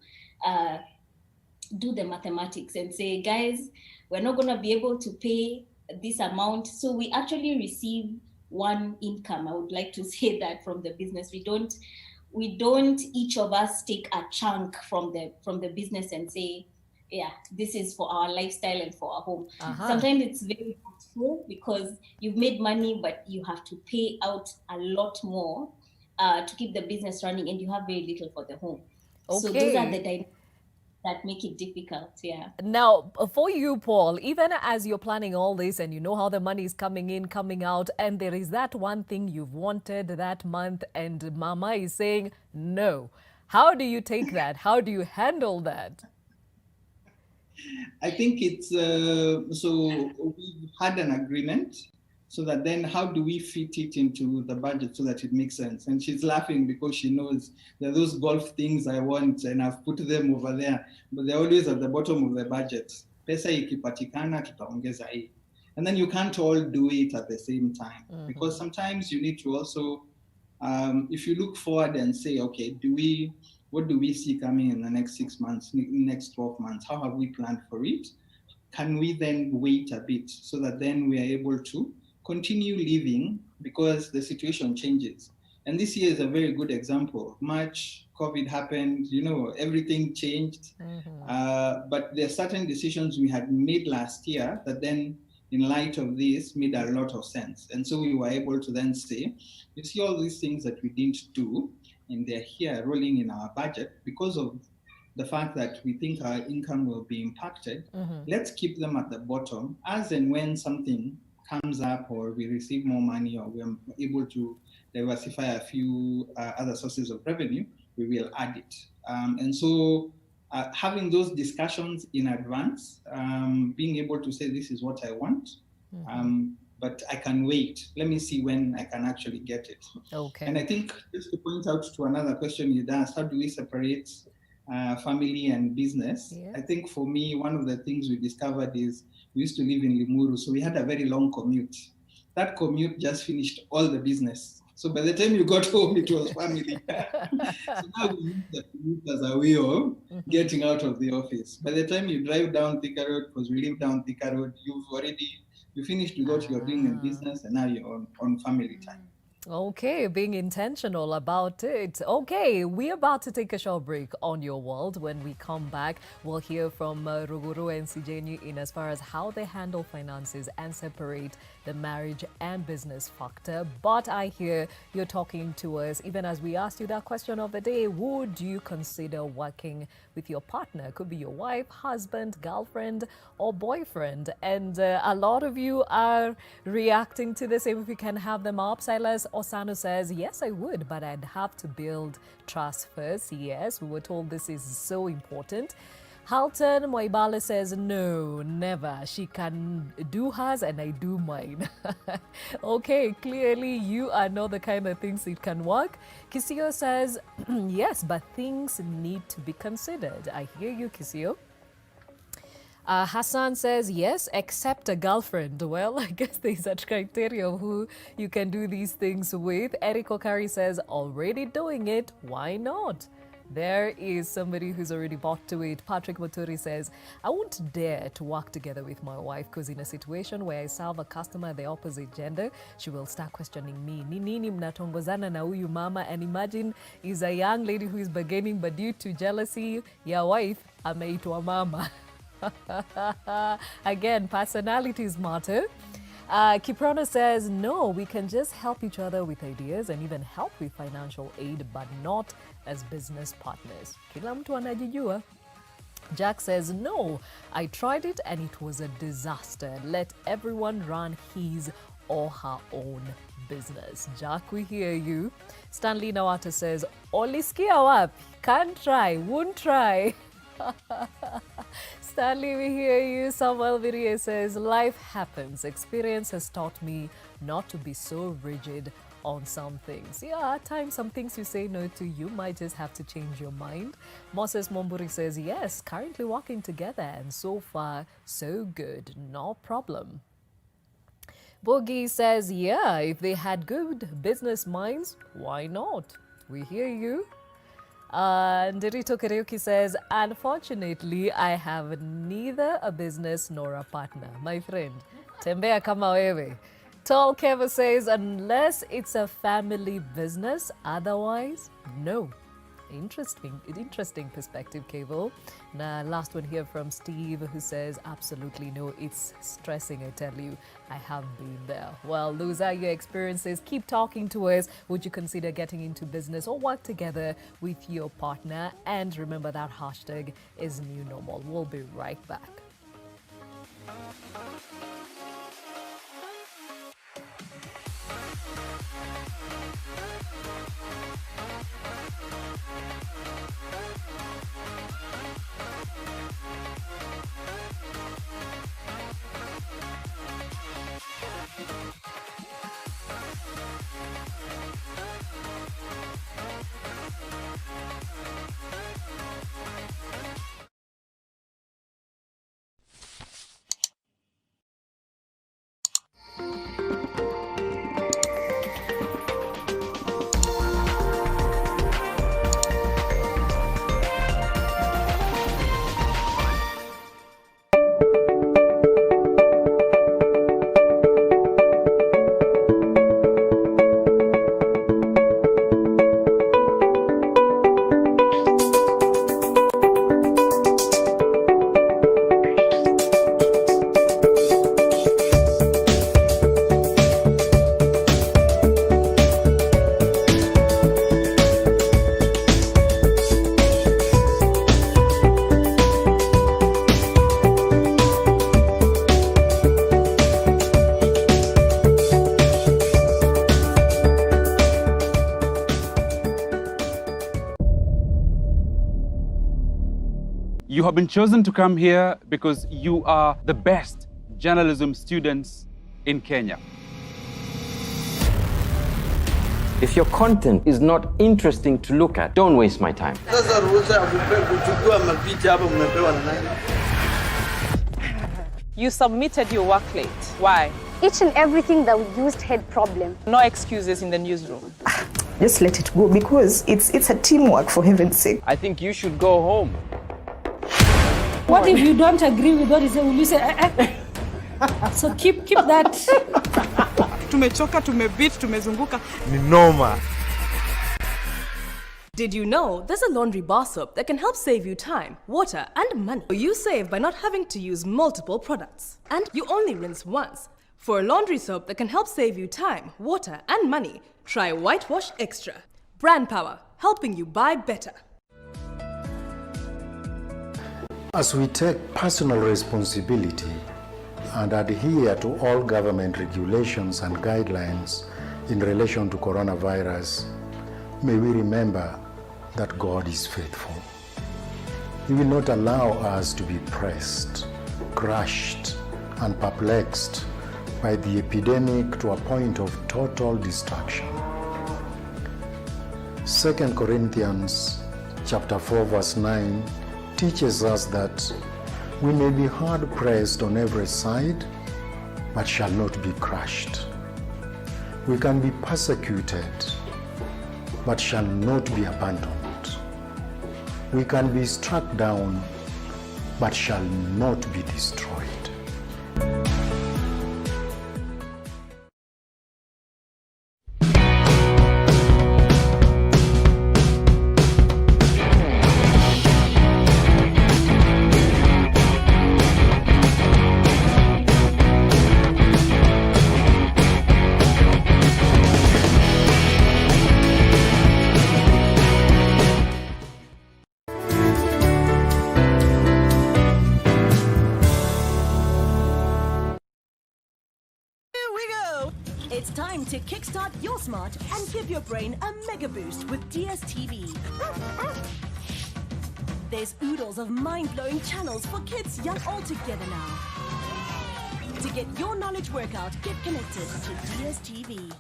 do the mathematics and say, guys, we're not going to be able to pay this amount. So we actually receive one income. I would like to say that from the business. We don't each of us take a chunk from the business and say, yeah, this is for our lifestyle and for our home. Sometimes it's very hurtful because you've made money, but you have to pay out a lot more to keep the business running, and you have very little for the home. So those are the dynamics that make it difficult. Yeah. Now, for you, Paul, even as you're planning all this and you know how the money is coming in, coming out, and there is that one thing you've wanted that month and mama is saying no. How do you take that? How do you handle that? I think it's, so we've had an agreement, so that then how do we fit it into the budget so that it makes sense? And she's laughing because she knows there are those golf things I want and I've put them over there, but they're always at the bottom of the budget. Pesa ikipatikana tutaongeza hii. And then you can't all do it at the same time, because sometimes you need to also, if you look forward and say, okay, what do we see coming in the next 6 months, next 12 months? How have we planned for it? Can we then wait a bit so that then we are able to continue living, because the situation changes? And this year is a very good example. March, COVID happened, everything changed. But there are certain decisions we had made last year that then, in light of this, made a lot of sense. And so we were able to then say, you see all these things that we didn't do, and they're here rolling in our budget because of the fact that we think our income will be impacted. Let's keep them at the bottom. As and when something comes up or we receive more money or we're able to diversify a few other sources of revenue, we will add it. And so having those discussions in advance, being able to say, this is what I want, but I can wait. Let me see when I can actually get it. Okay. And I think just to point out to another question you'd asked, how do we separate family and business? Yeah. I think for me, one of the things we discovered is we used to live in Limuru, so we had a very long commute. That commute just finished all the business. So by the time you got home, it was family. So now we use the commute as a way of getting out of the office. By the time you drive down Thika Road, because we live down Thika Road, you finished with what you're doing in business, and now you're on family time. Okay, being intentional about it. Okay, we're about to take a short break on Your World. When we come back, we'll hear from Ruguru and Sijenyu in as far as how they handle finances and separate the marriage and business factor. But I hear you're talking to us, even as we asked you that question of the day, would you consider working with your partner? Could be your wife, husband, girlfriend, or boyfriend. And a lot of you are reacting to this. If we can have them up. Silas Osano says, yes, I would, but I'd have to build trust first. Yes, we were told this is so important. Halton Moibale says, no, never. She can do hers and I do mine. Okay, clearly you are not the kind of things it can work. Kisio says, yes, but things need to be considered. I hear you, Kisio. Hassan says, yes, except a girlfriend. Well, I guess there's a criteria of who you can do these things with. Eric Okari says, already doing it. Why not? There is somebody who's already bought to it. Patrick Moturi says, I won't dare to work together with my wife because in a situation where I serve a customer the opposite gender, she will start questioning me. Ni nini mnatongozana na huyu mama? And imagine is a young lady who is bargaining, but due to jealousy, your wife ameitwa mama. Again, personalities matter. Kiprono says, no, we can just help each other with ideas and even help with financial aid, but not as business partners. Kila mtu anajijua. Jack says, no, I tried it and it was a disaster. Let everyone run his or her own business. Jack, we hear you. Stanley Nawata says, olisikia wapi? Can't try, won't try. Stanley, we hear you. Samuel Virie says, life happens. Experience has taught me not to be so rigid on some things. Yeah, at times, some things you say no to, you might just have to change your mind. Moses Momburi says, yes, currently working together, and so far, so good, no problem. Bogi says, yeah, if they had good business minds, why not? We hear you. Ndirito Kariuki says, unfortunately, I have neither a business nor a partner. My friend, tembea kama wewe. Tall Keva says, unless it's a family business, otherwise, no. Interesting perspective, Kevo. Now, last one here from Steve, who says, absolutely no, it's stressing, I tell you. I have been there. Well, those are your experiences. Keep talking to us. Would you consider getting into business or work together with your partner? And remember that hashtag is new normal. We'll be right back. You have been chosen to come here because you are the best journalism students in Kenya. If your content is not interesting to look at, don't waste my time. You submitted your work late. Why? Each and everything that we used had problem. No excuses in the newsroom. Just let it go because it's a teamwork, for heaven's sake. I think you should go home. What if you don't agree with what he said? Will you say, So keep that. Tumechoka, tumebit, tumezunguka. Ni noma. Did you know there's a laundry bar soap that can help save you time, water, and money? You save by not having to use multiple products. And you only rinse once. For a laundry soap that can help save you time, water, and money, try Whitewash Extra. Brand power, helping you buy better. As we take personal responsibility and adhere to all government regulations and guidelines in relation to coronavirus, may we remember that God is faithful. He will not allow us to be pressed, crushed, and perplexed by the epidemic to a point of total destruction. 2 Corinthians chapter 4 verse 9 teaches us that we may be hard pressed on every side, but shall not be crushed. We can be persecuted, but shall not be abandoned. We can be struck down, but shall not be destroyed. It's time to kickstart your smart and give your brain a mega boost with DSTV. There's oodles of mind-blowing channels for kids young all together now. To get your knowledge workout, get connected to DSTV.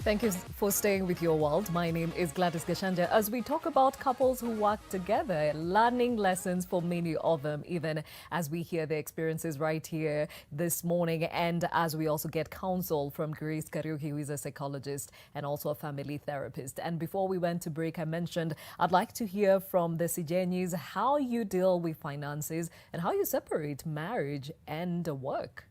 Thank you for staying with Your World. My name is Gladys Gashanja. As we talk about couples who work together, learning lessons for many of them, even as we hear their experiences right here this morning, and as we also get counsel from Grace Kariuki, who is a psychologist and also a family therapist. And before we went to break, I mentioned I'd like to hear from the Sijenis how you deal with finances and how you separate marriage and work.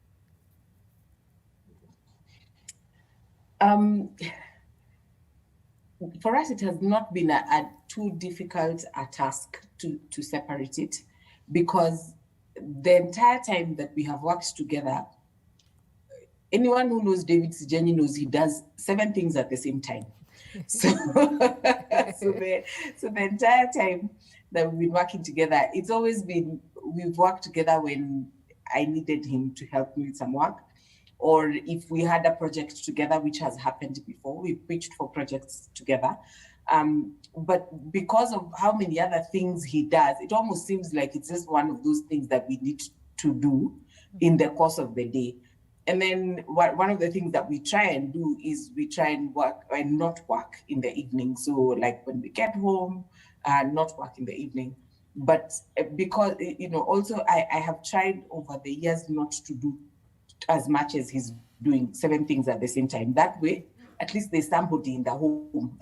For us, it has not been a too difficult a task to separate it, because the entire time that we have worked together, anyone who knows David Sijeni knows he does 7 things at the same time. So, so the entire time that we've been working together, it's always been, we've worked together when I needed him to help me with some work. Or if we had a project together, which has happened before, we pitched for projects together. But because of how many other things he does, it almost seems like it's just one of those things that we need to do in the course of the day. And then one of the things that we try and do is we try and work and not work in the evening. So like when we get home, not work in the evening. But because, also I have tried over the years not to do as much as he's doing 7 things at the same time. That way, at least there's somebody in the home.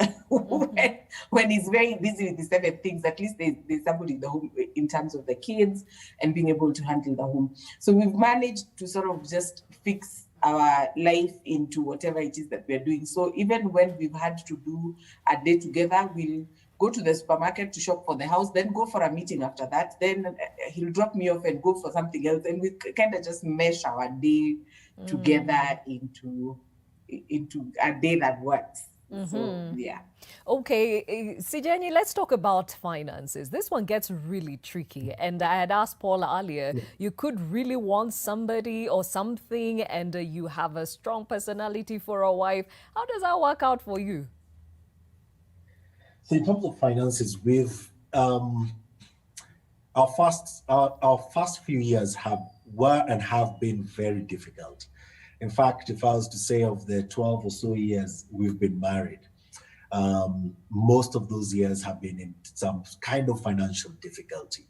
when he's very busy with the 7 things, at least there's somebody in the home in terms of the kids and being able to handle the home. So we've managed to sort of just fix our life into whatever it is that we're doing. So even when we've had to do a day together, we'll go to the supermarket to shop for the house, then go for a meeting after that. Then he'll drop me off and go for something else. And we kind of just mesh our day together into a day that works. So, yeah. Okay, Sijeni, let's talk about finances. This one gets really tricky. And I had asked Paul earlier, you could really want somebody or something and you have a strong personality for a wife. How does that work out for you? So in terms of finances, we've our first few years were and have been very difficult. In fact, if I was to say of the 12 or so years we've been married, most of those years have been in some kind of financial difficulty.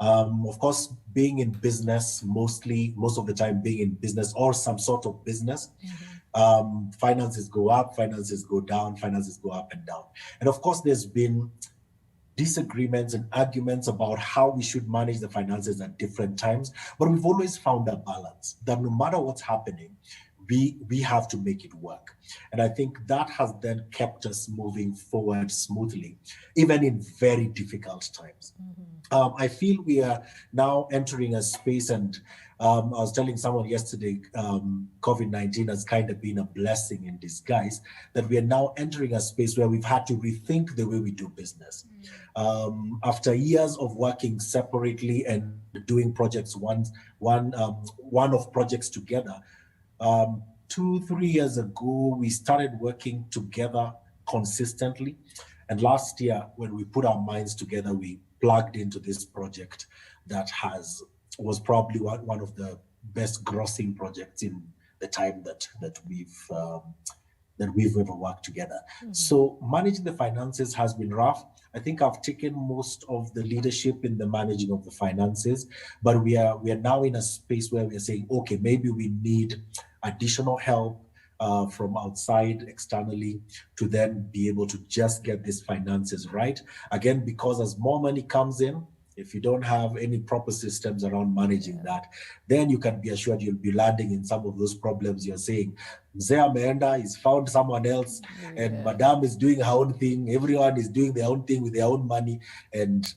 Of course, being in business, most of the time being in business or some sort of business, finances go up, finances go down, finances go up and down. And of course, there's been disagreements and arguments about how we should manage the finances at different times. But we've always found a balance that no matter what's happening, we have to make it work. And I think that has then kept us moving forward smoothly, even in very difficult times. I feel we are now entering a space, and I was telling someone yesterday, COVID-19 has kind of been a blessing in disguise, that we are now entering a space where we've had to rethink the way we do business. After years of working separately and doing projects, one-off projects together, 2-3 years ago, we started working together consistently. And last year, when we put our minds together, we plugged into this project that was probably one of the best grossing projects in the time that we've ever worked together. So managing the finances has been rough. I think I've taken most of the leadership in the managing of the finances, but we are now in a space where we are saying, okay, maybe we need additional help from outside externally to then be able to just get these finances right. Again, because as more money comes in, if you don't have any proper systems around managing that, then you can be assured you'll be landing in some of those problems you're saying. Mzee ameenda, he's found someone else, and Madame is doing her own thing. Everyone is doing their own thing with their own money, and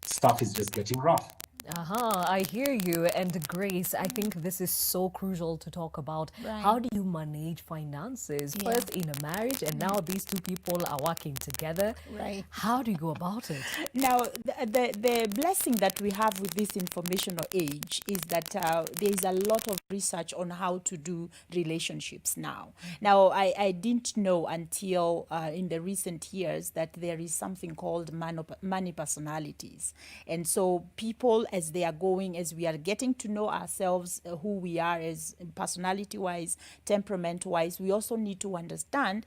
stuff is just getting rough. I hear you. And Grace, I think this is so crucial to talk about. Right. How do you manage finances? First in a marriage, and now these two people are working together. Right. How do you go about it? Now, the blessing that we have with this informational age is that there is a lot of research on how to do relationships now. Now, I didn't know until in the recent years that there is something called money personalities. And so people as they are going, as we are getting to know ourselves, who we are as personality-wise, temperament-wise, we also need to understand,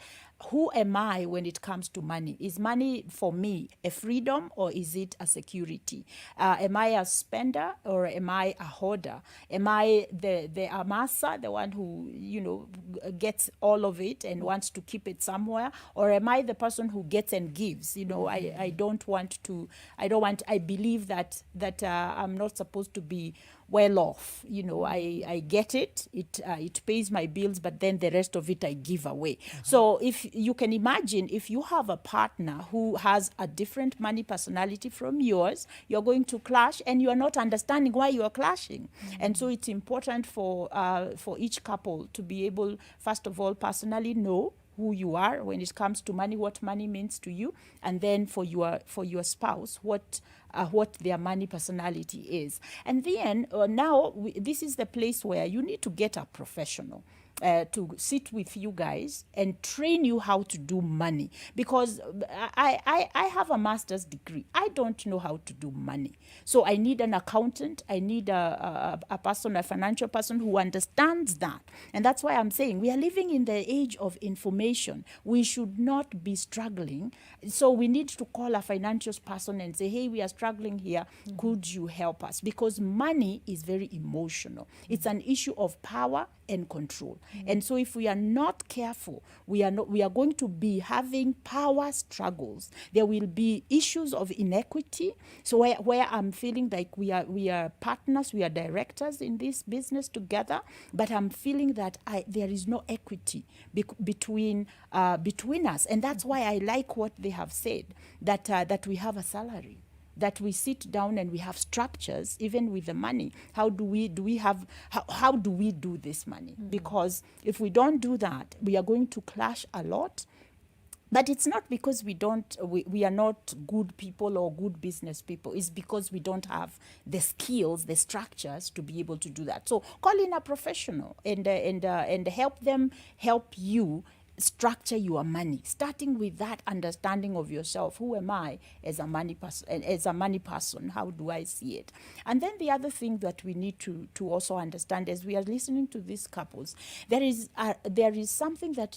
who am I when it comes to money? Is money for me a freedom, or is it a security? Am I a spender, or am I a hoarder? Am I the amasa, the one who, gets all of it and wants to keep it somewhere? Or am I the person who gets and gives? I believe that I'm not supposed to be well off. I get it. It pays my bills, but then the rest of it I give away. So if you can imagine, if you have a partner who has a different money personality from yours, you're going to clash, and you are not understanding why you are clashing. And so it's important for each couple to be able, first of all, personally know who you are when it comes to money, what money means to you, and then for your spouse, what their money personality is. And then this is the place where you need to get a professional to sit with you guys and train you how to do money, because I have a master's degree. I don't know how to do money. So I need an accountant. I need a financial person who understands that. And that's why I'm saying we are living in the age of information. We should not be struggling. So we need to call a financial person and say, hey, we are struggling here. Could you help us? Because money is very emotional. It's an issue of power and control. And so if we are not careful, we are going to be having power struggles. There will be issues of inequity. So where I'm feeling like we are partners, we are directors in this business together, but I'm feeling that there is no equity between us. And that's why I like what they have said, that we have a salary, that we sit down and we have structures, even with the money. How do we do this money? Because if we don't do that, we are going to clash a lot. But it's not because we are not good people or good business people. It's because we don't have the skills, the structures to be able to do that. So call in a professional and help them help you structure your money, starting with that understanding of yourself. Who am I as a money person? How do I see it? And then the other thing that we need to also understand, as we are listening to these couples, there is something that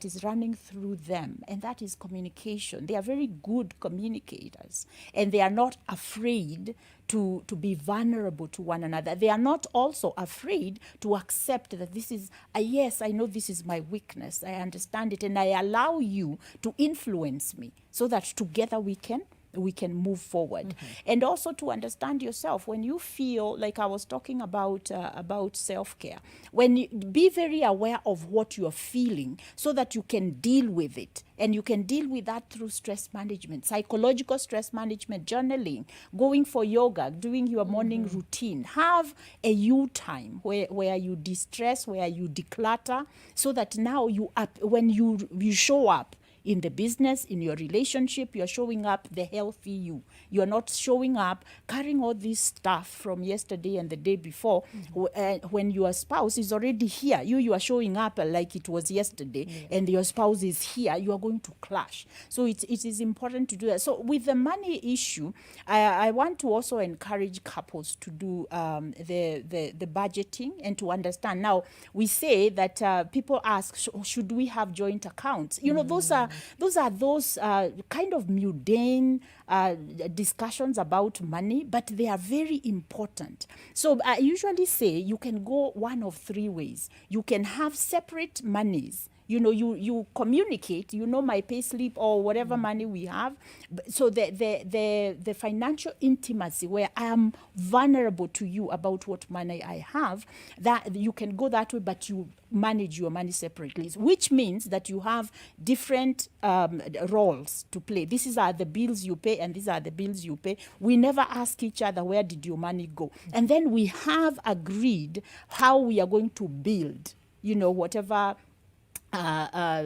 is running through them, and that is communication. They are very good communicators, and they are not afraid to be vulnerable to one another. They are not also afraid to accept that this is yes, I know this is my weakness. I understand it, and I allow you to influence me so that together we can move forward. And also to understand yourself. When you feel like I was talking about self-care, be very aware of what you're feeling so that you can deal with it. And you can deal with that through stress management, psychological stress management, journaling, going for yoga, doing your morning routine. Have a you time where you de-stress, where you declutter, so that now when you show up in the business, in your relationship, you're showing up the healthy you. You're not showing up carrying all this stuff from yesterday and the day before. When your spouse is already here, you are showing up like it was yesterday, and your spouse is here, you are going to clash. So it is important to do that. So with the money issue, I want to also encourage couples to do the budgeting and to understand. Now, we say that people ask, should we have joint accounts? Those are kind of mundane discussions about money, but they are very important. So I usually say you can go one of three ways. You can have separate monies. You communicate, my pay slip or whatever money we have. So the financial intimacy where I am vulnerable to you about what money I have, that you can go that way, but you manage your money separately, which means that you have different roles to play. These are the bills you pay, and these are the bills you pay. We never ask each other, where did your money go? And then we have agreed how we are going to build, whatever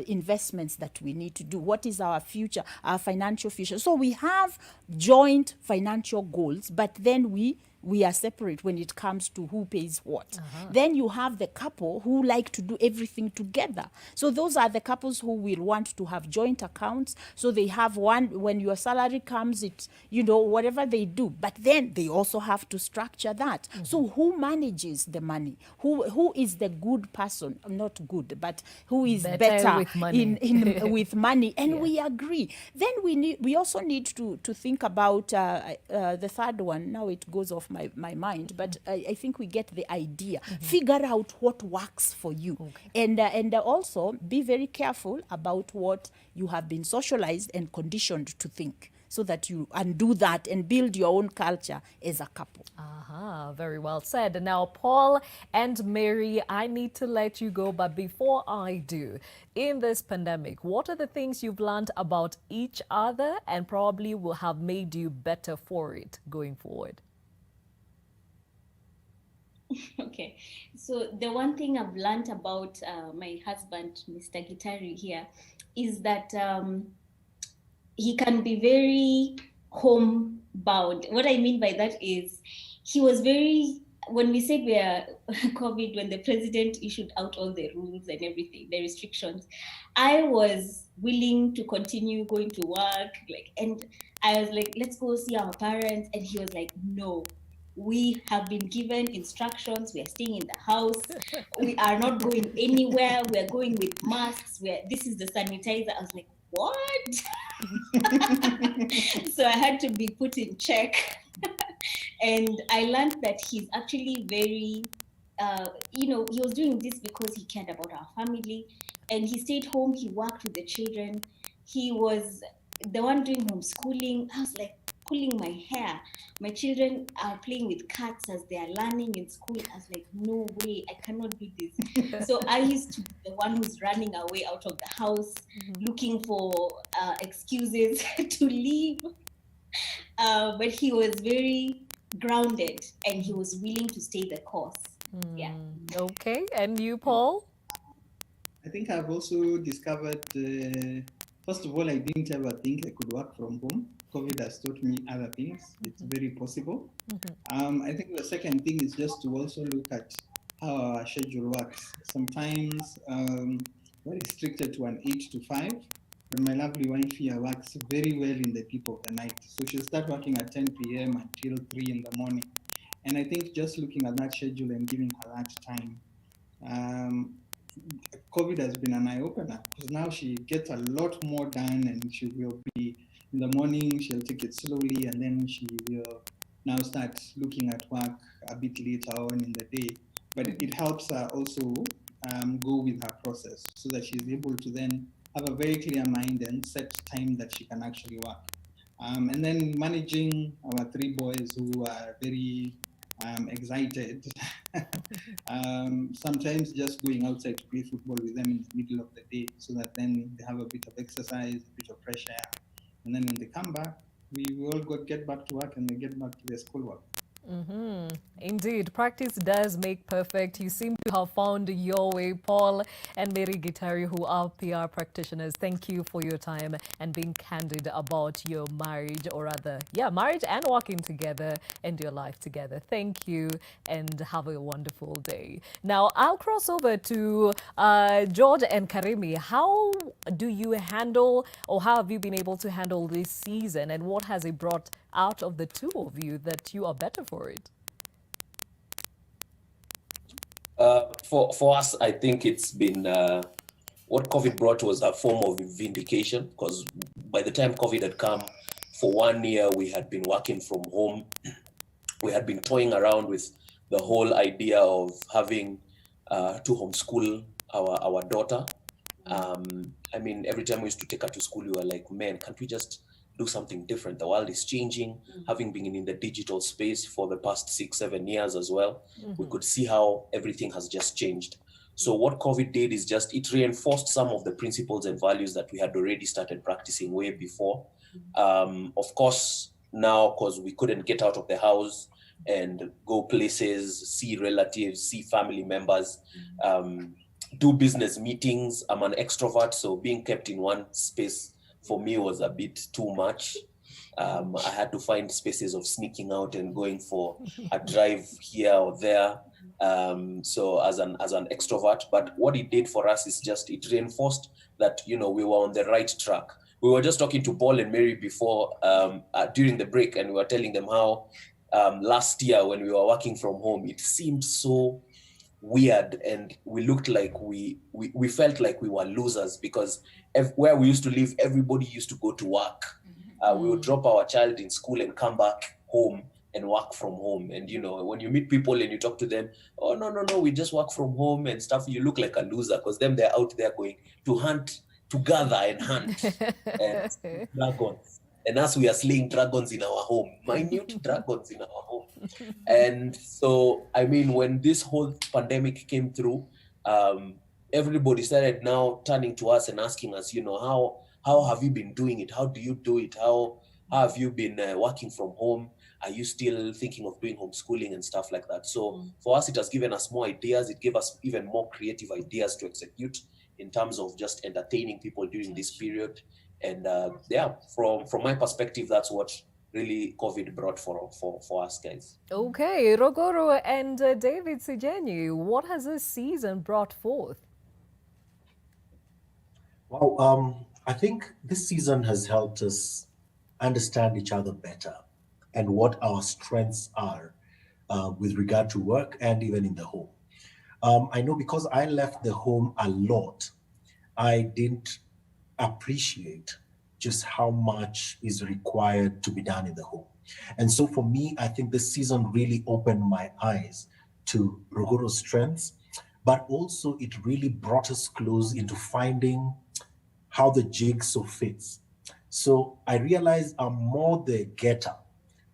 investments that we need to do. What is our future, our financial future? So we have joint financial goals, but then we we are separate when it comes to who pays what. Then you have the couple who like to do everything together. So those are the couples who will want to have joint accounts. So they have one, when your salary comes, it's, you know, whatever they do. But then they also have to structure that. So who manages the money? Who is the good person? Not good, but who is better with money. with money? And we agree. Then we also need to think about the third one. Now it goes off my mind, but I think we get the idea. Figure out what works for you, and also be very careful about what you have been socialized and conditioned to think, so that you undo that and build your own culture as a couple. Very well said. Now, Paul and Mary, I need to let you go, but before I do, in this pandemic, what are the things you've learned about each other and probably will have made you better for it going forward? Okay, so the one thing I've learned about my husband, Mr. Gitari here, is that he can be very homebound. What I mean by that is he was very, when we said we are COVID, when the president issued out all the rules and everything, the restrictions, I was willing to continue going to work, and I was like, let's go see our parents. And he was like, no, we have been given instructions. We are staying in the house. We are not going anywhere. We are going with masks. This is the sanitizer. I was like, what? So I had to be put in check. And I learned that he's actually very, he was doing this because he cared about our family. And he stayed home. He worked with the children. He was the one doing homeschooling. I was like, pulling my hair. My children are playing with cats as they are learning in school. I was like, no way, I cannot do this. So I used to be the one who's running away out of the house, looking for excuses to leave. But he was very grounded and he was willing to stay the course. Yeah. Okay, and you, Paul? I think I've also discovered, first of all, I didn't ever think I could work from home. COVID has taught me other things. It's very possible. I think the second thing is just to also look at how our schedule works. Sometimes we're restricted to an 8 to 5, but my lovely wife here works very well in the deep of the night. So she'll start working at 10 p.m. until 3 in the morning. And I think just looking at that schedule and giving her that time, COVID has been an eye-opener, because now she gets a lot more done, and she will be, in the morning, she'll take it slowly, and then she will now start looking at work a bit later on in the day. But it helps her also go with her process, so that she's able to then have a very clear mind and set time that she can actually work. And then managing our 3 boys who are very excited. Sometimes just going outside to play football with them in the middle of the day, so that then they have a bit of exercise, a bit of fresh air. And then when they come back, we all get back to work, and they get back to their schoolwork. Indeed, practice does make perfect. You seem to have found your way, Paul and Mary Gitari, who are PR practitioners. Thank you for your time and being candid about your marriage, or rather, marriage and working together and your life together. Thank you and have a wonderful day. Now, I'll cross over to George and Karimi. How do you handle, or how have you been able to handle this season, and what has it brought out of the two of you that you are better for it? For us, I think it's been what COVID brought was a form of vindication, because by the time COVID had come, for 1 year we had been working from home. We had been toying around with the whole idea of having to homeschool our daughter. I mean, every time we used to take her to school, we were like, man, can't we just do something different? The world is changing. Having been in the digital space for the past 6-7 years as well, we could see how everything has just changed. So what COVID did is just, it reinforced some of the principles and values that we had already started practicing way before. Of course, now, because we couldn't get out of the house and go places, see relatives, see family members, do business meetings. I'm an extrovert, so being kept in one space for me was a bit too much. I had to find spaces of sneaking out and going for a drive here or there. So as an extrovert, but what it did for us is just it reinforced that we were on the right track. We were just talking to Paul and Mary before during the break, and we were telling them how last year when we were working from home, it seemed so weird, and we looked like we felt like we were losers because where we used to live, everybody used to go to work. We would drop our child in school and come back home and work from home. And when you meet people and you talk to them, oh no, we just work from home and stuff, you look like a loser because they're out there going to hunt, to gather and hunt and dragons. And us, we are slaying dragons in our home, minute dragons in our home. And so, I mean, when this whole pandemic came through, everybody started now turning to us and asking us, how have you been doing it? How do you do it? How have you been working from home? Are you still thinking of doing homeschooling and stuff like that? So for us, it has given us more ideas. It gave us even more creative ideas to execute in terms of just entertaining people during this period. And from my perspective, that's what really COVID brought for us guys. Okay, Rogoro and David Sijenyi, what has this season brought forth? Well, I think this season has helped us understand each other better and what our strengths are with regard to work and even in the home. I know because I left the home a lot, I didn't appreciate just how much is required to be done in the home. And so for me, I think this season really opened my eyes to Rogoro's strengths, but also it really brought us close into finding how the jigsaw fits. So I realized I'm more the getter,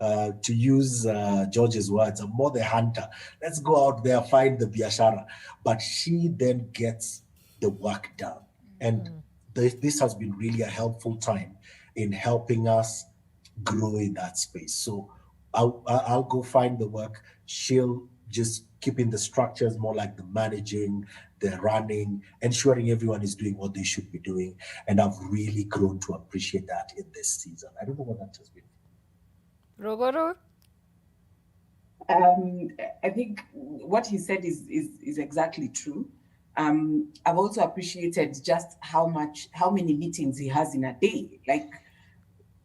to use George's words, I'm more the hunter. Let's go out there, find the biashara. But she then gets the work done. And this has been really a helpful time in helping us grow in that space. So I'll go find the work. She'll just keep in the structures, more like the managing, the running, ensuring everyone is doing what they should be doing. And I've really grown to appreciate that in this season. I don't know what that has been. Rogoro? I think what he said is exactly true. I've also appreciated just how many meetings he has in a day. Like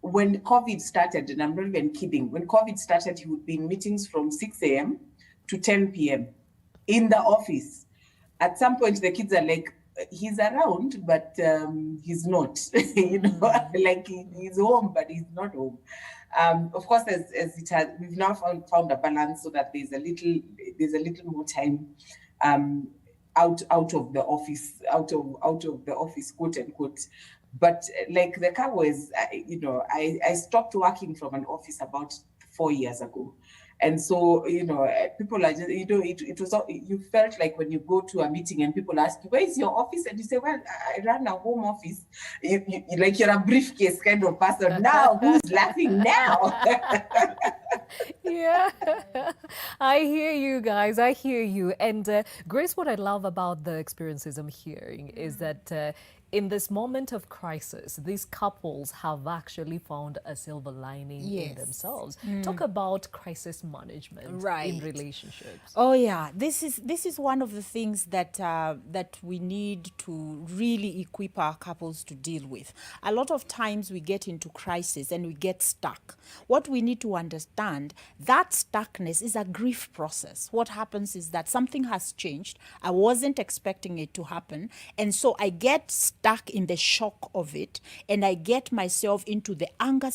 when COVID started, and I'm not even kidding, when COVID started, he would be in meetings from 6 a.m. to 10 p.m. in the office. At some point, the kids are like, he's around, but he's not, like he's home, but he's not home. Of course, as it has, we've now found a balance so that there's a little more time out of the office, out of the office, quote unquote. But like the Cowboys, I stopped working from an office about 4 years ago. And so, people are just, you felt like when you go to a meeting and people ask you, where is your office? And you say, well, I run a home office. Like you're a briefcase kind of person. Now, who's laughing now? Yeah, I hear you guys. I hear you. And Grace, what I love about the experiences I'm hearing is that in this moment of crisis, these couples have actually found a silver lining in themselves. Talk about crisis management in relationships. Oh yeah, this is one of the things that that we need to really equip our couples to deal with. A lot of times we get into crisis and we get stuck. What we need to understand, that stuckness is a grief process. What happens is that something has changed. I wasn't expecting it to happen, and so I get stuck in the shock of it, and I get myself into the anger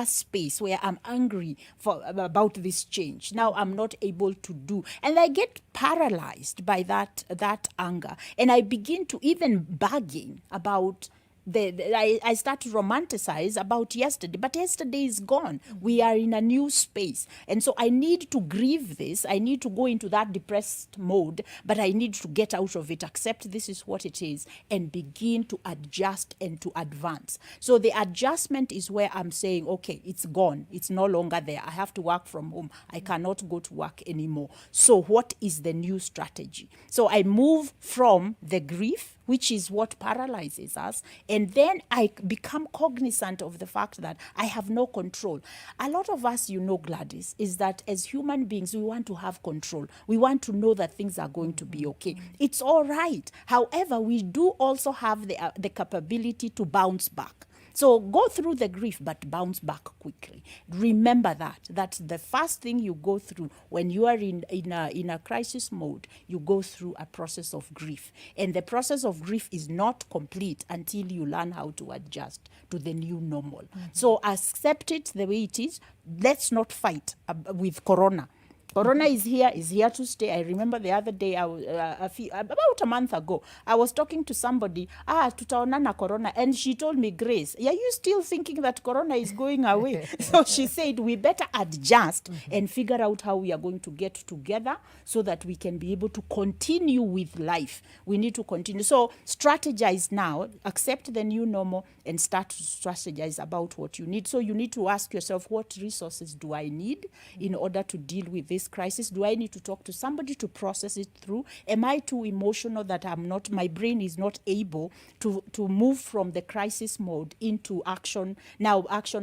space where I'm angry about this change. Now I'm not able to do, and I get paralyzed by that anger, and I begin to even bargain about I start to romanticize about yesterday, but yesterday is gone. We are in a new space. And so I need to grieve this. I need to go into that depressed mode, but I need to get out of it, accept this is what it is, and begin to adjust and to advance. So the adjustment is where I'm saying, okay, it's gone. It's no longer there. I have to work from home. I cannot go to work anymore. So what is the new strategy? So I move from the grief which is what paralyzes us. And then I become cognizant of the fact that I have no control. A lot of us, Gladys, is that as human beings, we want to have control. We want to know that things are going to be okay. It's all right. However, we do also have the capability to bounce back. So go through the grief, but bounce back quickly. Remember that the first thing you go through when you are in a crisis mode, you go through a process of grief. And the process of grief is not complete until you learn how to adjust to the new normal. So accept it the way it is. Let's not fight with Corona. Corona is here to stay. I remember the other day, about a month ago, I was talking to somebody, tutaonana Corona, and she told me, Grace, are you still thinking that Corona is going away? So she said, we better adjust and figure out how we are going to get together so that we can be able to continue with life. We need to continue. So strategize now, accept the new normal, and start to strategize about what you need. So you need to ask yourself, what resources do I need in order to deal with this crisis? Do I need to talk to somebody to process it through? Am I too emotional that my brain is not able to move from the crisis mode into action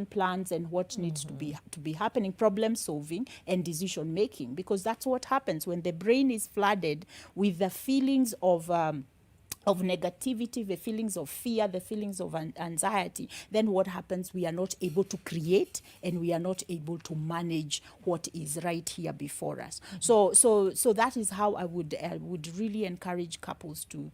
plans and what needs to be happening, problem solving and decision making? Because that's what happens when the brain is flooded with the feelings of negativity, the feelings of fear, the feelings of anxiety. Then what happens? We are not able to create, and we are not able to manage what is right here before us. So that is how I would really encourage couples to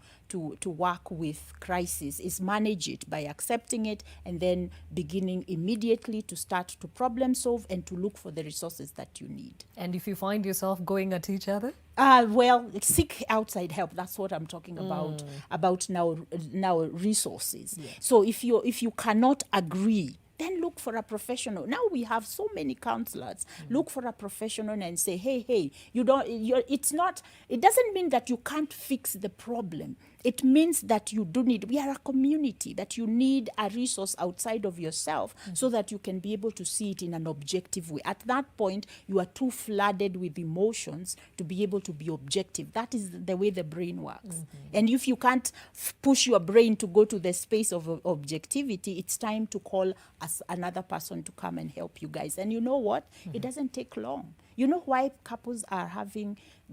work with crisis, is manage it by accepting it and then beginning immediately to start to problem solve and to look for the resources that you need. And if you find yourself going at each other? Well, seek outside help. That's what I'm talking about now resources. Yes. So if you cannot agree, then look for a professional. Now we have so many counselors. Look for a professional and say, hey, it doesn't mean that you can't fix the problem. It means that we are a community, that you need a resource outside of yourself so that you can be able to see it in an objective way. At that point, you are too flooded with emotions to be able to be objective. That is the way the brain works. And if you can't push your brain to go to the space of objectivity, it's time to call another person to come and help you guys. And you know what? It doesn't take long. You know why couples are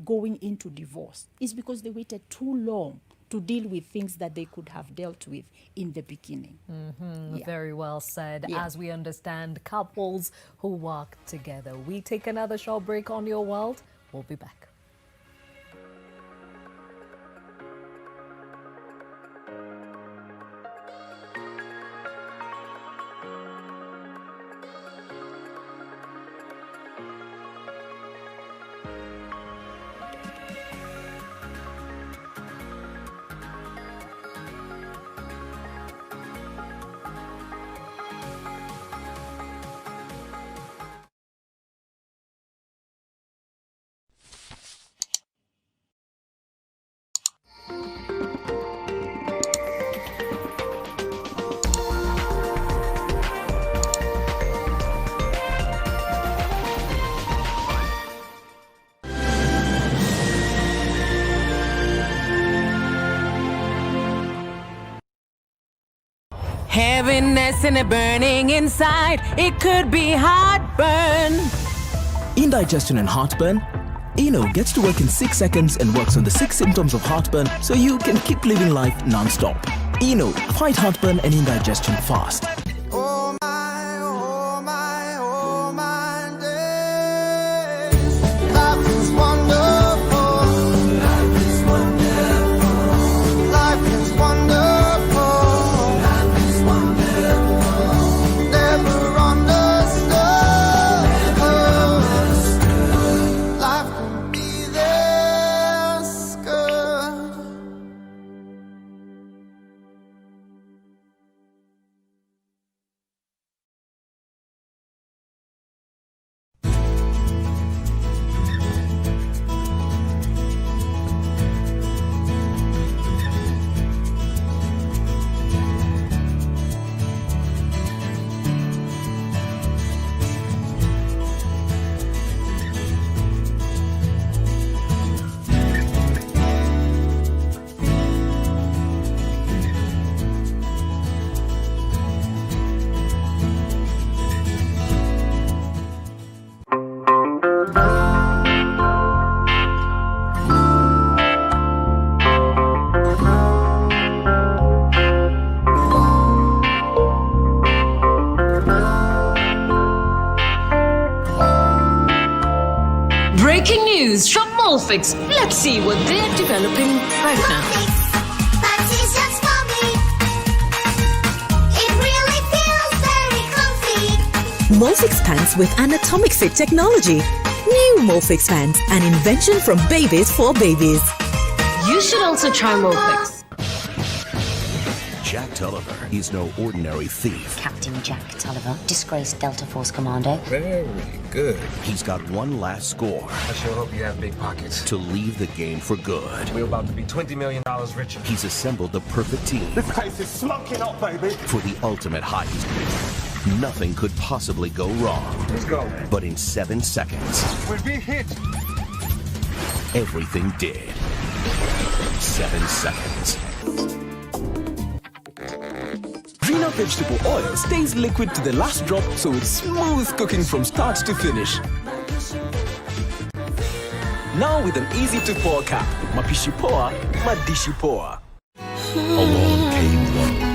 going into divorce? It's because they waited too long to deal with things that they could have dealt with in the beginning. Yeah. Very well said. Yeah. As we understand couples who work together. We take another short break on Your World. We'll be back. Heaviness and a burning inside, it could be heartburn. Indigestion and heartburn? Eno gets to work in 6 seconds and works on the 6 symptoms of heartburn so you can keep living life non-stop. Eno, fight heartburn and indigestion fast. Molfix. Let's see what they're developing right now. Molfix pants with anatomic fit technology. New Molfix pants, an invention from babies for babies. You should also try Molfix. Jack Tulliver is no ordinary thief. Captain Jack Tulliver, disgraced Delta Force Commando. Very good. He's got one last score. I sure hope you have big pockets. To leave the game for good. We're about to be $20 million richer. He's assembled the perfect team. This place is slunking up, baby. For the ultimate heist. Nothing could possibly go wrong. Let's go. But in 7 seconds, We'll be hit. everything did. 7 seconds. Vina vegetable oil stays liquid to the last drop, so it's smooth cooking from start to finish. Now with an easy-to-pour cap. Mapishi poa, madishi poa. Along came Lo.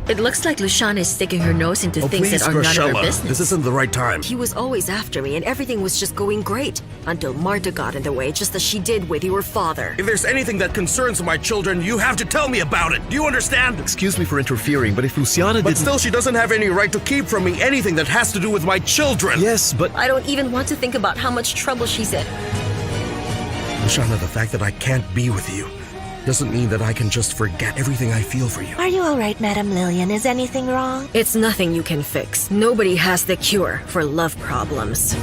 It looks like Luciana is sticking her nose into things please, that are none of her Grashella, business. this isn't the right time. He was always after me, and everything was just going great. Until Marta got in the way, just as she did with your father. If there's anything that concerns my children, you have to tell me about it. Do you understand? Excuse me for interfering, but if Luciana didn't... But still, she doesn't have any right to keep from me anything that has to do with my children. Yes, but... I don't even want to think about how much trouble she's in. Luciana, the fact that I can't be with you doesn't mean that I can just forget everything I feel for you. Are you all right, Madam Lillian? Is anything wrong? It's nothing you can fix. Nobody has the cure for love problems.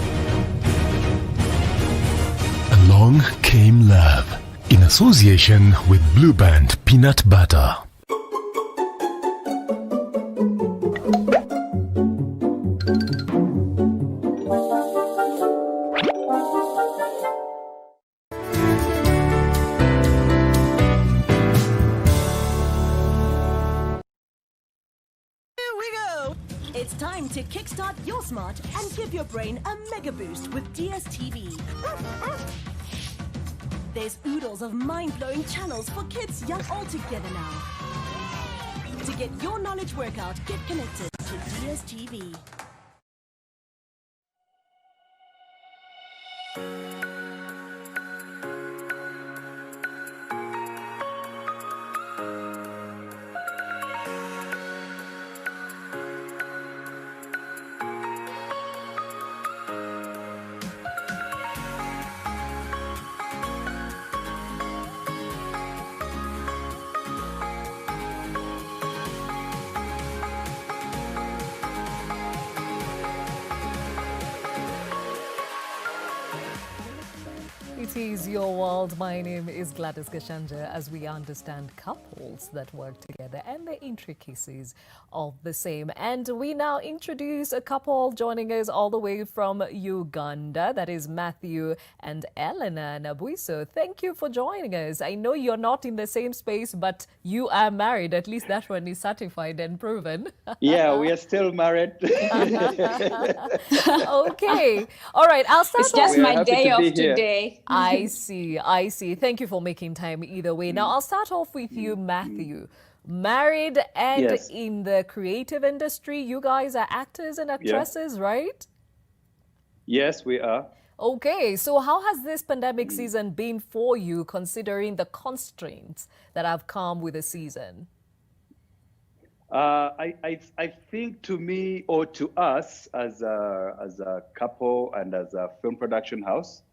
Along Came Love, in association with Blue Band Peanut Butter. It's time to kickstart your smart and give your brain a mega boost with DSTV. There's oodles of mind-blowing channels for kids young all together now. To get your knowledge workout, get connected to DSTV. It is your world. My name is Gladys Gashanja, as we understand couples that work together and the intricacies of the same. And we now introduce a couple joining us all the way from Uganda. That is Matthew and Elena Nabuiso. Thank you for joining us. I know you're not in the same space, but you are married. At least that one is certified and proven. Yeah, we are still married. Okay. All right. I'll start It's just off. my day off today. I see. Thank you for making time either way. Now, I'll start off with you, Matthew. Married and Yes. in the creative industry, you guys are actors and actresses, right? Yes, we are. Okay, so how has this pandemic season been for you, considering the constraints that have come with the season? I think to me or to us as a couple and as a film production house,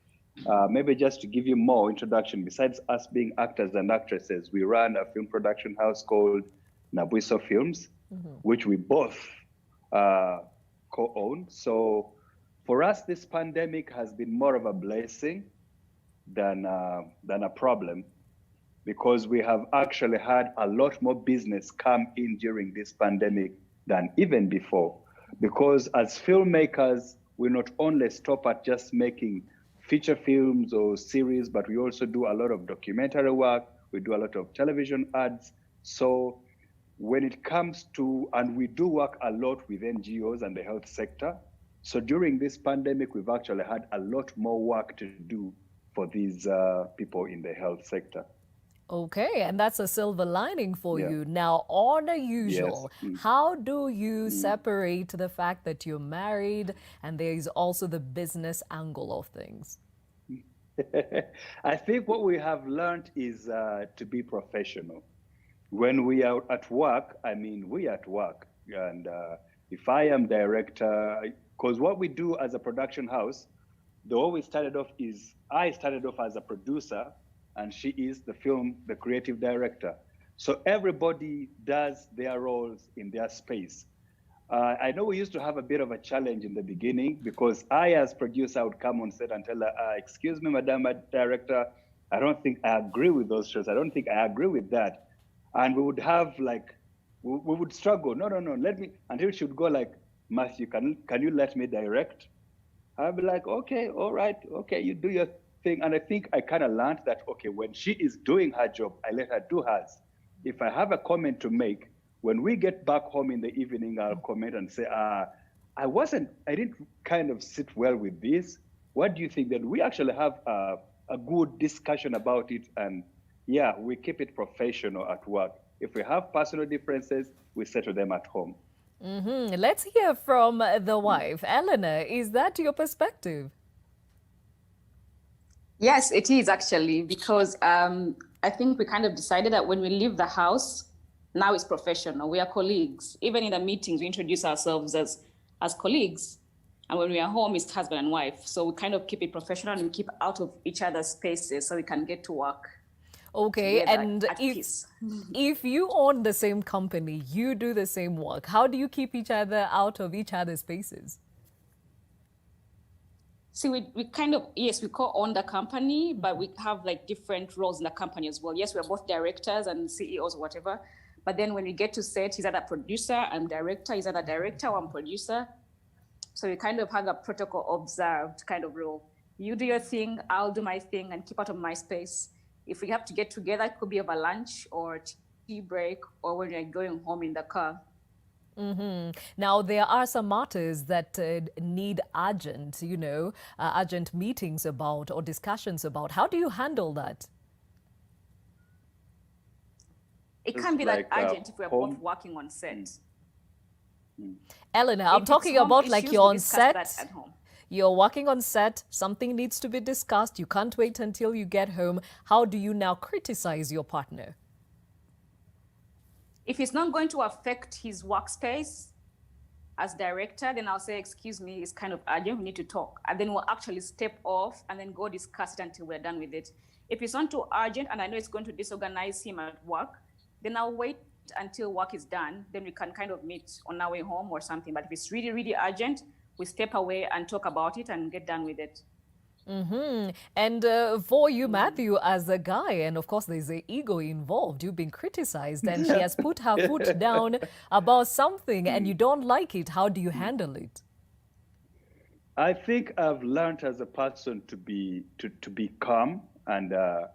maybe just to give you more introduction, besides us being actors and actresses, we run a film production house called Nabuiso Films, which we both co-own. So for us, this pandemic has been more of a blessing than a problem, because we have actually had a lot more business come in during this pandemic than even before. Because as filmmakers, we not only stop at just making feature films or series, but we also do a lot of documentary work. We do a lot of television ads. So when it comes to, and we do work a lot with NGOs and the health sector. So during this pandemic, we've actually had a lot more work to do for these people in the health sector. Okay, and that's a silver lining for you. Now, on a usual, how do you separate the fact that you're married and there is also the business angle of things? I think what we have learned is to be professional. When we are at work, I mean, we are at work. And if I am director, because what we do as a production house, the way we started off is I started off as a producer and she is the creative director. So everybody does their roles in their space. I know we used to have a bit of a challenge in the beginning because I, as producer, would come on set and tell her, excuse me, Madam Director, I don't think I agree with those shows. I don't think I agree with that. And we would have like, we would struggle. No, let me, until she would go like, Matthew, can you let me direct? I'd be like, okay, all right, okay, you do your thing. And I think I kind of learned that, okay, when she is doing her job, I let her do hers. If I have a comment to make, when we get back home in the evening, I'll comment and say, I didn't kind of sit well with this. What do you think? Then we actually have a good discussion about it. And yeah, we keep it professional at work. If we have personal differences, we settle them at home. Let's hear from the wife. Eleanor, is that your perspective? Yes, it is actually, because I think we kind of decided that when we leave the house, now it's professional. We are colleagues. Even in the meetings, we introduce ourselves as colleagues. And when we are home, it's husband and wife. So we kind of keep it professional and we keep out of each other's spaces so we can get to work. Okay, and if you own the same company, you do the same work, how do you keep each other out of each other's spaces? See, we kind of, yes, we co-own the company, but we have like different roles in the company as well. Yes, we're both directors and CEOs or whatever. But then when we get to set, he's either producer, I'm director, he's either director or I'm producer. So we kind of have a protocol observed kind of rule. You do your thing, I'll do my thing and keep out of my space. If we have to get together, it could be over lunch or tea break or when you're going home in the car. Now, there are some matters that need urgent, urgent meetings about or discussions about. How do you handle that? It can't be like that urgent if we're both working on set. Eleanor, I'm talking about like you're on set, you're working on set, something needs to be discussed, you can't wait until you get home. How do you now criticize your partner? If it's not going to affect his workspace as director, then I'll say, excuse me, it's kind of urgent, we need to talk. And then we'll actually step off and then go discuss it until we're done with it. If it's not too urgent and I know it's going to disorganize him at work, then I'll wait until work is done. Then we can kind of meet on our way home or something. But if it's really, really urgent, we step away and talk about it and get done with it. And for you, Matthew, as a guy, and of course there's an ego involved, you've been criticized and she has put her foot down about something and you don't like it. How do you handle it? I think I've learned as a person to be calm and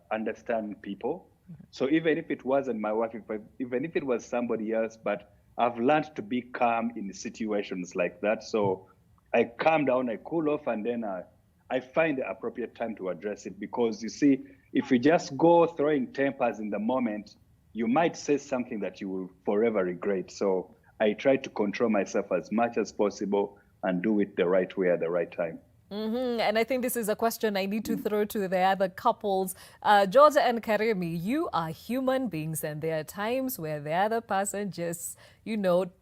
understand people. So even if it wasn't my wife, even if it was somebody else, but I've learned to be calm in situations like that. So I calm down, I cool off, and then I find the appropriate time to address it. Because you see, if you just go throwing tempers in the moment, you might say something that you will forever regret. So I try to control myself as much as possible and do it the right way at the right time. And I think this is a question I need to throw to the other couples. George and Kariuki, you are human beings and there are times where the other person just,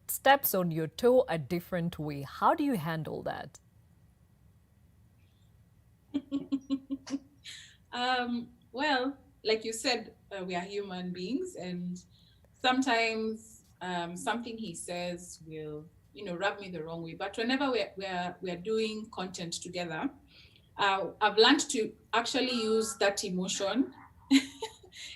steps on your toe a different way. How do you handle that? Well, like you said, we are human beings and sometimes something he says will rub me the wrong way. But whenever we're doing content together, I've learned to actually use that emotion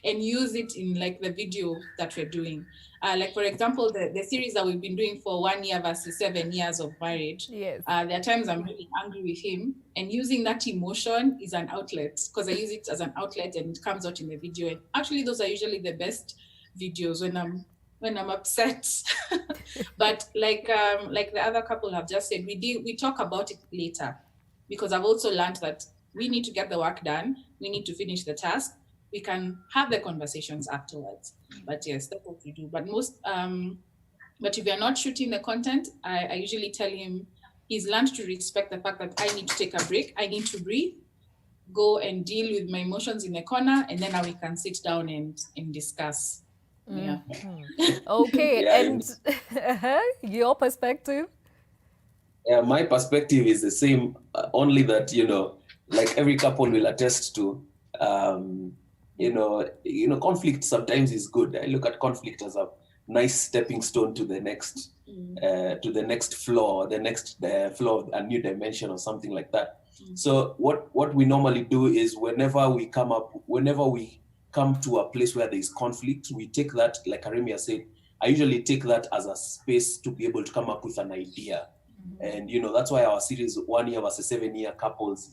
and use it in like the video that we're doing. Like for example, the series that we've been doing for 1 year versus 7 years of marriage. Yes. There are times I'm really angry with him and using that emotion is an outlet because I use it as an outlet and it comes out in the video. And actually those are usually the best videos when I'm upset. But like the other couple have just said, we talk about it later because I've also learned that we need to get the work done. We need to finish the task. We can have the conversations afterwards. But yes, that's what we do. But but if we're not shooting the content, I usually tell him he's learned to respect the fact that I need to take a break. I need to breathe. go and deal with my emotions in the corner, and then now we can sit down and discuss. Yeah. Okay, Yeah, and your perspective? Yeah, my perspective is the same, only that, like every couple will attest to, conflict sometimes is good. I look at conflict as a nice stepping stone to the next, floor, the next floor, a new dimension or something like that. So what we normally do is whenever we come to a place where there is conflict, we take that, like Aremia said, I usually take that as a space to be able to come up with an idea. And that's why our series 1 year versus 7 year couples,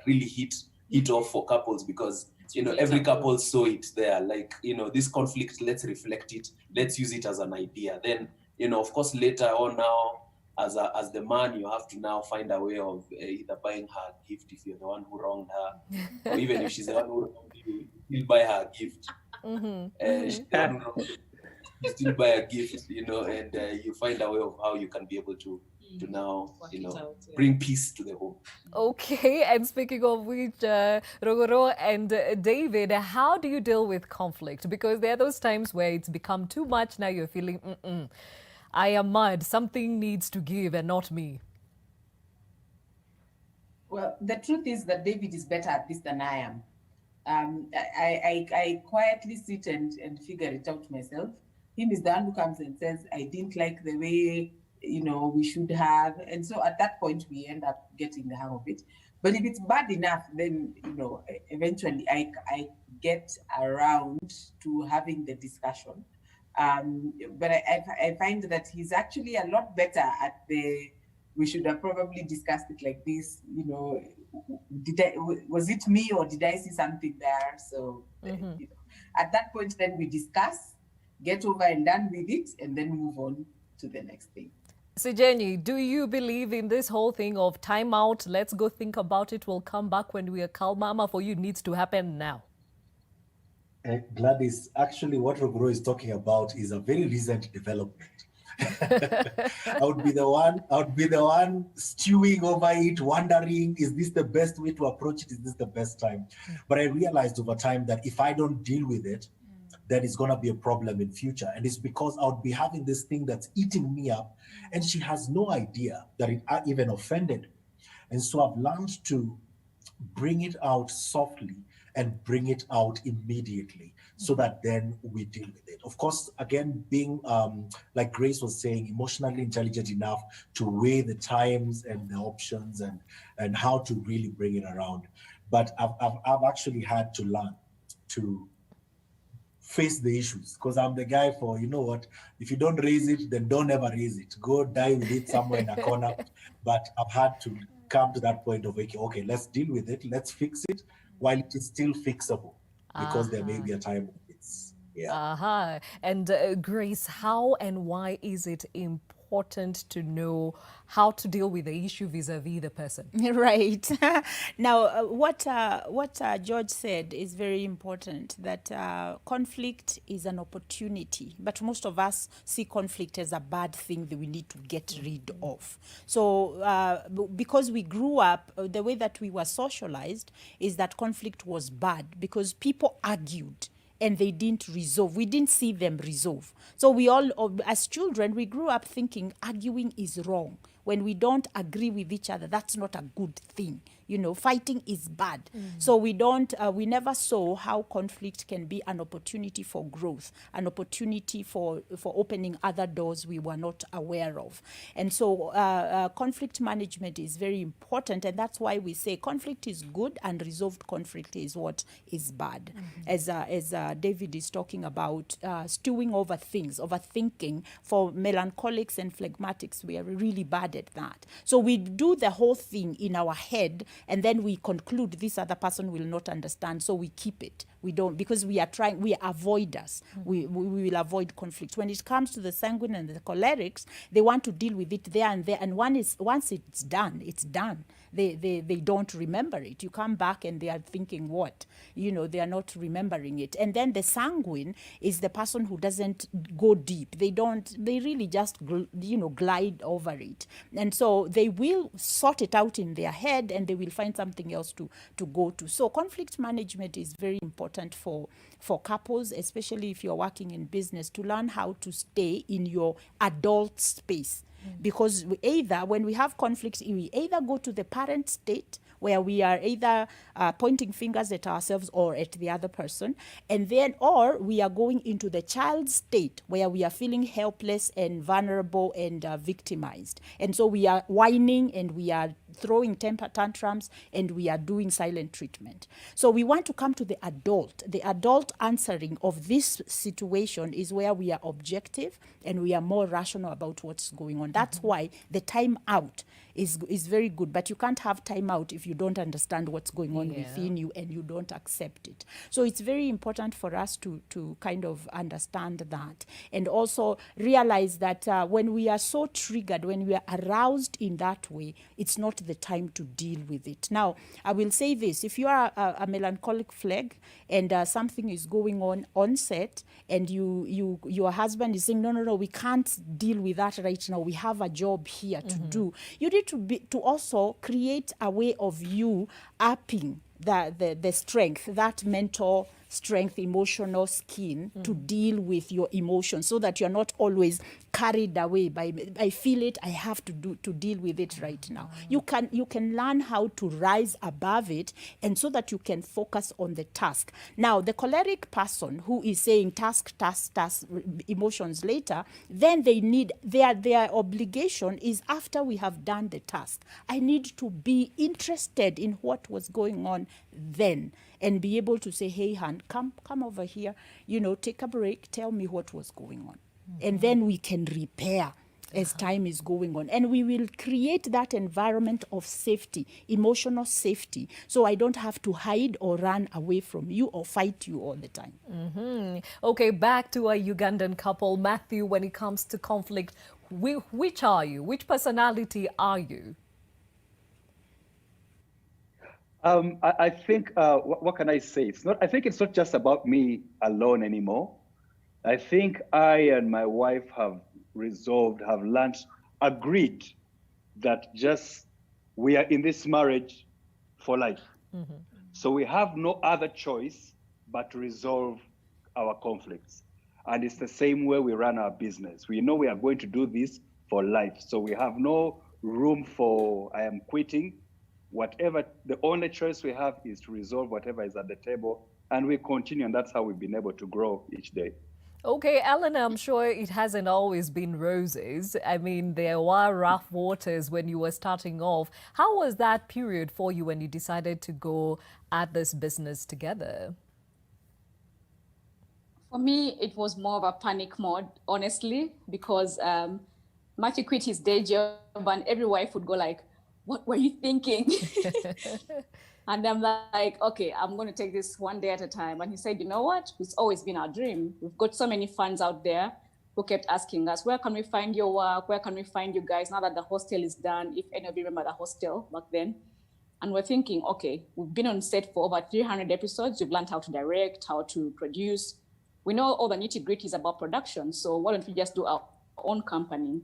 really hit off for couples, because every couple saw it there, like, this conflict, let's reflect it, let's use it as an idea. Then of course later on, now as the man, you have to now find a way of either buying her a gift if you're the one who wronged her, or even if she's the one who wronged you, you'll buy her a gift. She's the one who wronged you, you still buy a gift, and you find a way of how you can be able to now, bring peace to the home. Okay, and speaking of which, Rogoro and David, how do you deal with conflict? Because there are those times where it's become too much. Now you're feeling, I am mad. Something needs to give and not me. Well, the truth is that David is better at this than I am. I quietly sit and figure it out myself. Him is the one who comes and says, I didn't like the way we should have. And so at that point, we end up getting the hang of it. But if it's bad enough, then, eventually I get around to having the discussion. But I find that he's actually a lot better at we should have probably discussed it like this, was it me or did I see something there? So at that point, then we discuss, get over and done with it, and then move on to the next thing. So Jenny, do you believe in this whole thing of time out? Let's go think about it. We'll come back when we are calm. Mama, for you, it needs to happen now. Gladys, actually what Rogoro is talking about is a very recent development. I would be the one stewing over it, wondering, is this the best way to approach it? Is this the best time? But I realized over time that if I don't deal with it, then it's going to be a problem in future. And it's because I would be having this thing that's eating me up, and she has no idea that it even offended me. And so I've learned to bring it out softly and bring it out immediately, so that then we deal with it. Of course, again, being, like Grace was saying, emotionally intelligent enough to weigh the times and the options and how to really bring it around. But I've actually had to learn to face the issues, because I'm the guy for, if you don't raise it, then don't ever raise it. Go die with it somewhere in a corner. But I've had to come to that point of, okay, let's deal with it, let's fix it, while it is still fixable, because there may be a time when it's, And Grace, how and why is it important to know how to deal with the issue vis-a-vis the person? Right. Now, what George said is very important, that conflict is an opportunity, but most of us see conflict as a bad thing that we need to get rid of. So because we grew up, the way that we were socialized is that conflict was bad because people argued and they didn't resolve. We didn't see them resolve. So we all, as children, we grew up thinking arguing is wrong. When we don't agree with each other, that's not a good thing. Fighting is bad. So we never saw how conflict can be an opportunity for growth, an opportunity for opening other doors we were not aware of. And so conflict management is very important, and that's why we say conflict is good and resolved conflict is what is bad. As David is talking about, stewing over things, overthinking. For melancholics and phlegmatics, we are really bad at that. So we do the whole thing in our head, and then we conclude this other person will not understand, so we keep it. We don't, because we are avoiders. We will avoid conflict. When it comes to the sanguine and the cholerics, they want to deal with it there and there. And once it's done, it's done. They don't remember it. You come back and they are thinking what? They are not remembering it. And then the sanguine is the person who doesn't go deep. They really just, glide over it. And so they will sort it out in their head and they will find something else to go to. So conflict management is very important for couples, especially if you're working in business, to learn how to stay in your adult space. Because when we have conflicts, we either go to the parent state where we are either pointing fingers at ourselves or at the other person, or we are going into the child's state where we are feeling helpless and vulnerable and victimized. And so we are whining and we are throwing temper tantrums and we are doing silent treatment. So we want to come to the adult. The adult answering of this situation is where we are objective and we are more rational about what's going on. That's why the time out is very good, but you can't have time out if you don't understand what's going on within you and you don't accept it. So it's very important for us to kind of understand that, and also realize that when we are so triggered, when we are aroused in that way, it's not the time to deal with it. Now, I will say this: if you are a melancholic flag and something is going on set, and your husband is saying, no, we can't deal with that right now, we have a job here to do, you need to also create a way of you upping the strength, that mental strength, emotional skin to deal with your emotions, so that you're not always carried away by, I feel it, I have to deal with it right now. You can learn how to rise above it, and so that you can focus on the task. Now, the choleric person who is saying task, emotions later, then they need, their obligation is after we have done the task, I need to be interested in what was going on then, and be able to say, hey, Han, come over here, take a break, tell me what was going on. And then we can repair as time is going on. And we will create that environment of safety, emotional safety, so I don't have to hide or run away from you or fight you all the time. Okay, back to a Ugandan couple. Matthew, when it comes to conflict, which are you? Which personality are you? I think, what can I say? I think it's not just about me alone anymore. I think I and my wife have agreed that we are in this marriage for life. So we have no other choice but to resolve our conflicts. And it's the same way we run our business. We know we are going to do this for life. So we have no room for, I am quitting. Whatever, the only choice we have is to resolve whatever is at the table, and we continue, and that's how we've been able to grow each day. Okay, Eleanor, I'm sure it hasn't always been roses. I mean, there were rough waters when you were starting off. How was that period for you when you decided to go at this business together? For me, it was more of a panic mode, honestly, because Matthew quit his day job and every wife would go like, what were you thinking? And I'm like, okay, I'm going to take this one day at a time. And he said, you know what? It's always been our dream. We've got so many fans out there who kept asking us, where can we find your work? Where can we find you guys now that the hostel is done? If any of you remember the hostel back then. And we're thinking, okay, we've been on set for over 300 episodes. We've learned how to direct, how to produce. We know all the nitty-gritties about production. So why don't we just do our own company?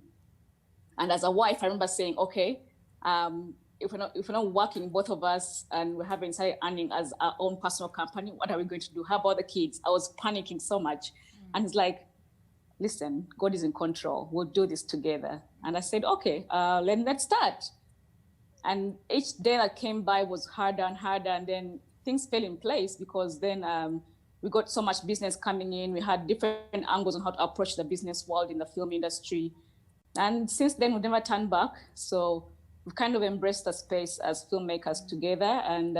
And as a wife, I remember saying, okay, if we're not working, both of us, and we haven't started earning as our own personal company, what are we going to do? How about the kids? I was panicking so much. And he's like, listen, God is in control. We'll do this together. And I said, okay, let's start. And each day that came by was harder and harder. And then things fell in place, because then we got so much business coming in. We had different angles on how to approach the business world in the film industry. And since then, we've never turned back. So we've kind of embraced the space as filmmakers together, and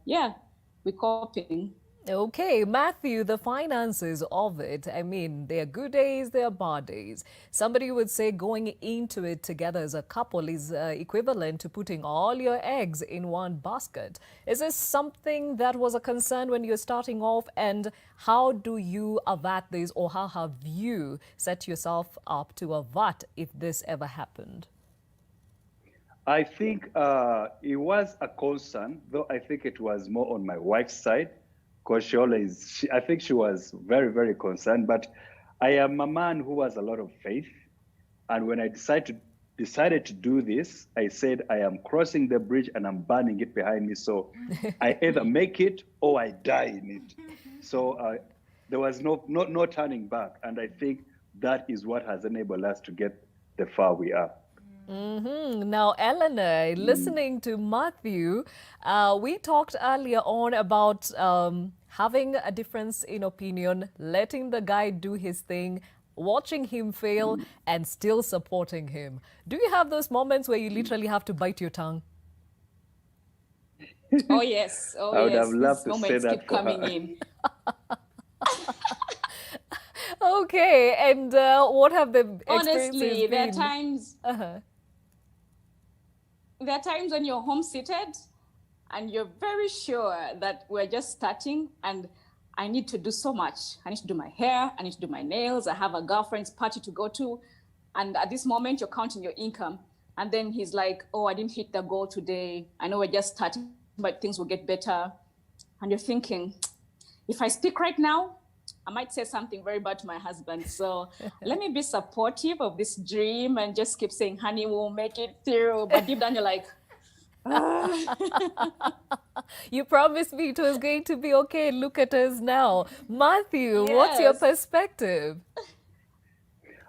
we're coping. Okay, Matthew, the finances of it. I mean, there are good days, there are bad days. Somebody would say going into it together as a couple is equivalent to putting all your eggs in one basket. Is this something that was a concern when you're starting off? And how do you avert this, or how have you set yourself up to avert if this ever happened? I think it was a concern, though I think it was more on my wife's side, because I think she was very, very concerned. But I am a man who has a lot of faith. And when I decided to do this, I said, I am crossing the bridge and I'm burning it behind me. So I either make it or I die in it. So there was no turning back. And I think that is what has enabled us to get the far we are. Now, Eleanor, listening to Matthew, we talked earlier on about having a difference in opinion, letting the guy do his thing, watching him fail, and still supporting him. Do you have those moments where you literally have to bite your tongue? Oh, yes. Oh, I would yes. have loved These to say moments that keep for coming her. in. Okay, and what have the experiences Honestly, there are been? times. There are times when you're home seated and you're very sure that we're just starting and I need to do so much. I need to do my hair, I need to do my nails, I have a girlfriend's party to go to. And at this moment, you're counting your income. And then he's like, oh, I didn't hit the goal today. I know we're just starting, but things will get better. And you're thinking, if I speak right now, I might say something very bad to my husband. So let me be supportive of this dream and just keep saying, honey, we'll make it through. But deep down, you're like, You promised me it was going to be okay. Look at us now. Matthew, what's your Yes. perspective?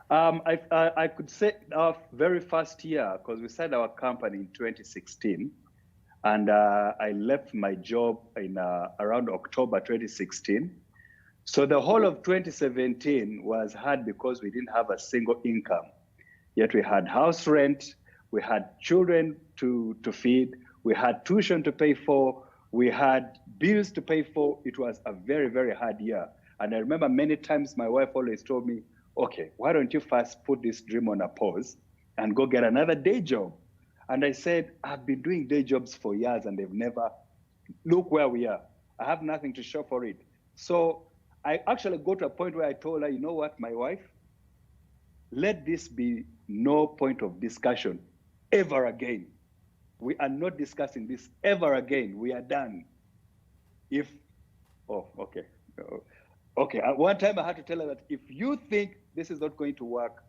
I could say our very first year, because we started our company in 2016, and I left my job in around October 2016. So the whole of 2017 was hard because we didn't have a single income. Yet we had house rent, we had children to feed, we had tuition to pay for, we had bills to pay for. It was a very, very hard year. And I remember many times my wife always told me, okay, why don't you first put this dream on a pause and go get another day job? And I said, I've been doing day jobs for years and they've never, look where we are. I have nothing to show for it. So I actually got to a point where I told her, you know what, my wife, let this be no point of discussion ever again. We are not discussing this ever again. We are done. Okay. One time I had to tell her that if you think this is not going to work,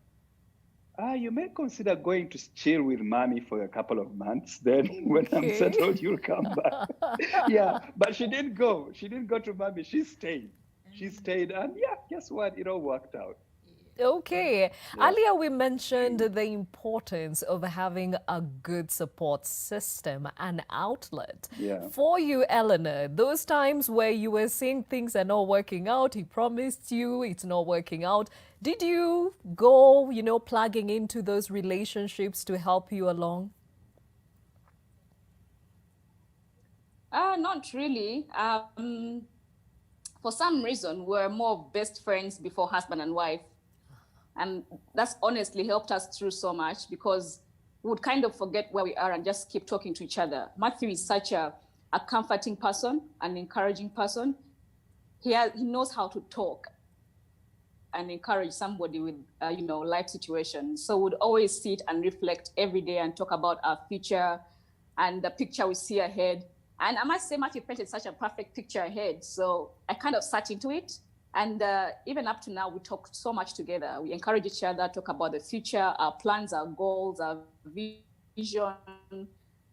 you may consider going to chill with mommy for a couple of months. Then when I'm settled, you'll come back. Yeah, but she didn't go. She didn't go to mommy. She stayed. She stayed, and yeah, guess what? It all worked out. Okay. Earlier we mentioned the importance of having a good support system, an outlet. Yeah. For you, Eleanor, those times where you were seeing things are not working out, he promised you it's not working out, did you go, plugging into those relationships to help you along? Not really. For some reason, we're more best friends before husband and wife. And that's honestly helped us through so much because we would kind of forget where we are and just keep talking to each other. Matthew is such a comforting person, an encouraging person. He knows how to talk and encourage somebody with, life situations. So we'd always sit and reflect every day and talk about our future and the picture we see ahead. And I must say, Matthew painted such a perfect picture ahead. So I kind of sat into it. And even up to now, we talk so much together. We encourage each other, talk about the future, our plans, our goals, our vision.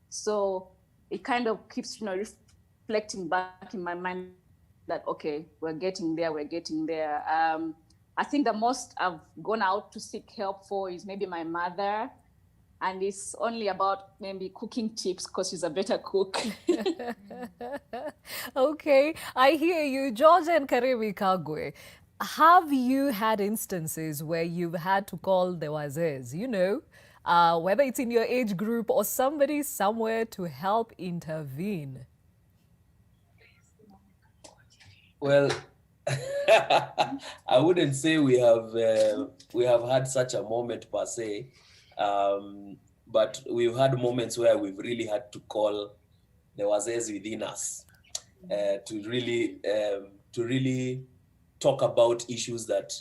So it kind of keeps, reflecting back in my mind that, okay, we're getting there. I think the most I've gone out to seek help for is maybe my mother. And it's only about maybe cooking tips because she's a better cook. Okay, I hear you. George and Kariuki, have you had instances where you've had to call the wazes, whether it's in your age group or somebody somewhere to help intervene? Well, I wouldn't say we have had such a moment per se, but we've had moments where we've really had to call the wazes within us to really talk about issues that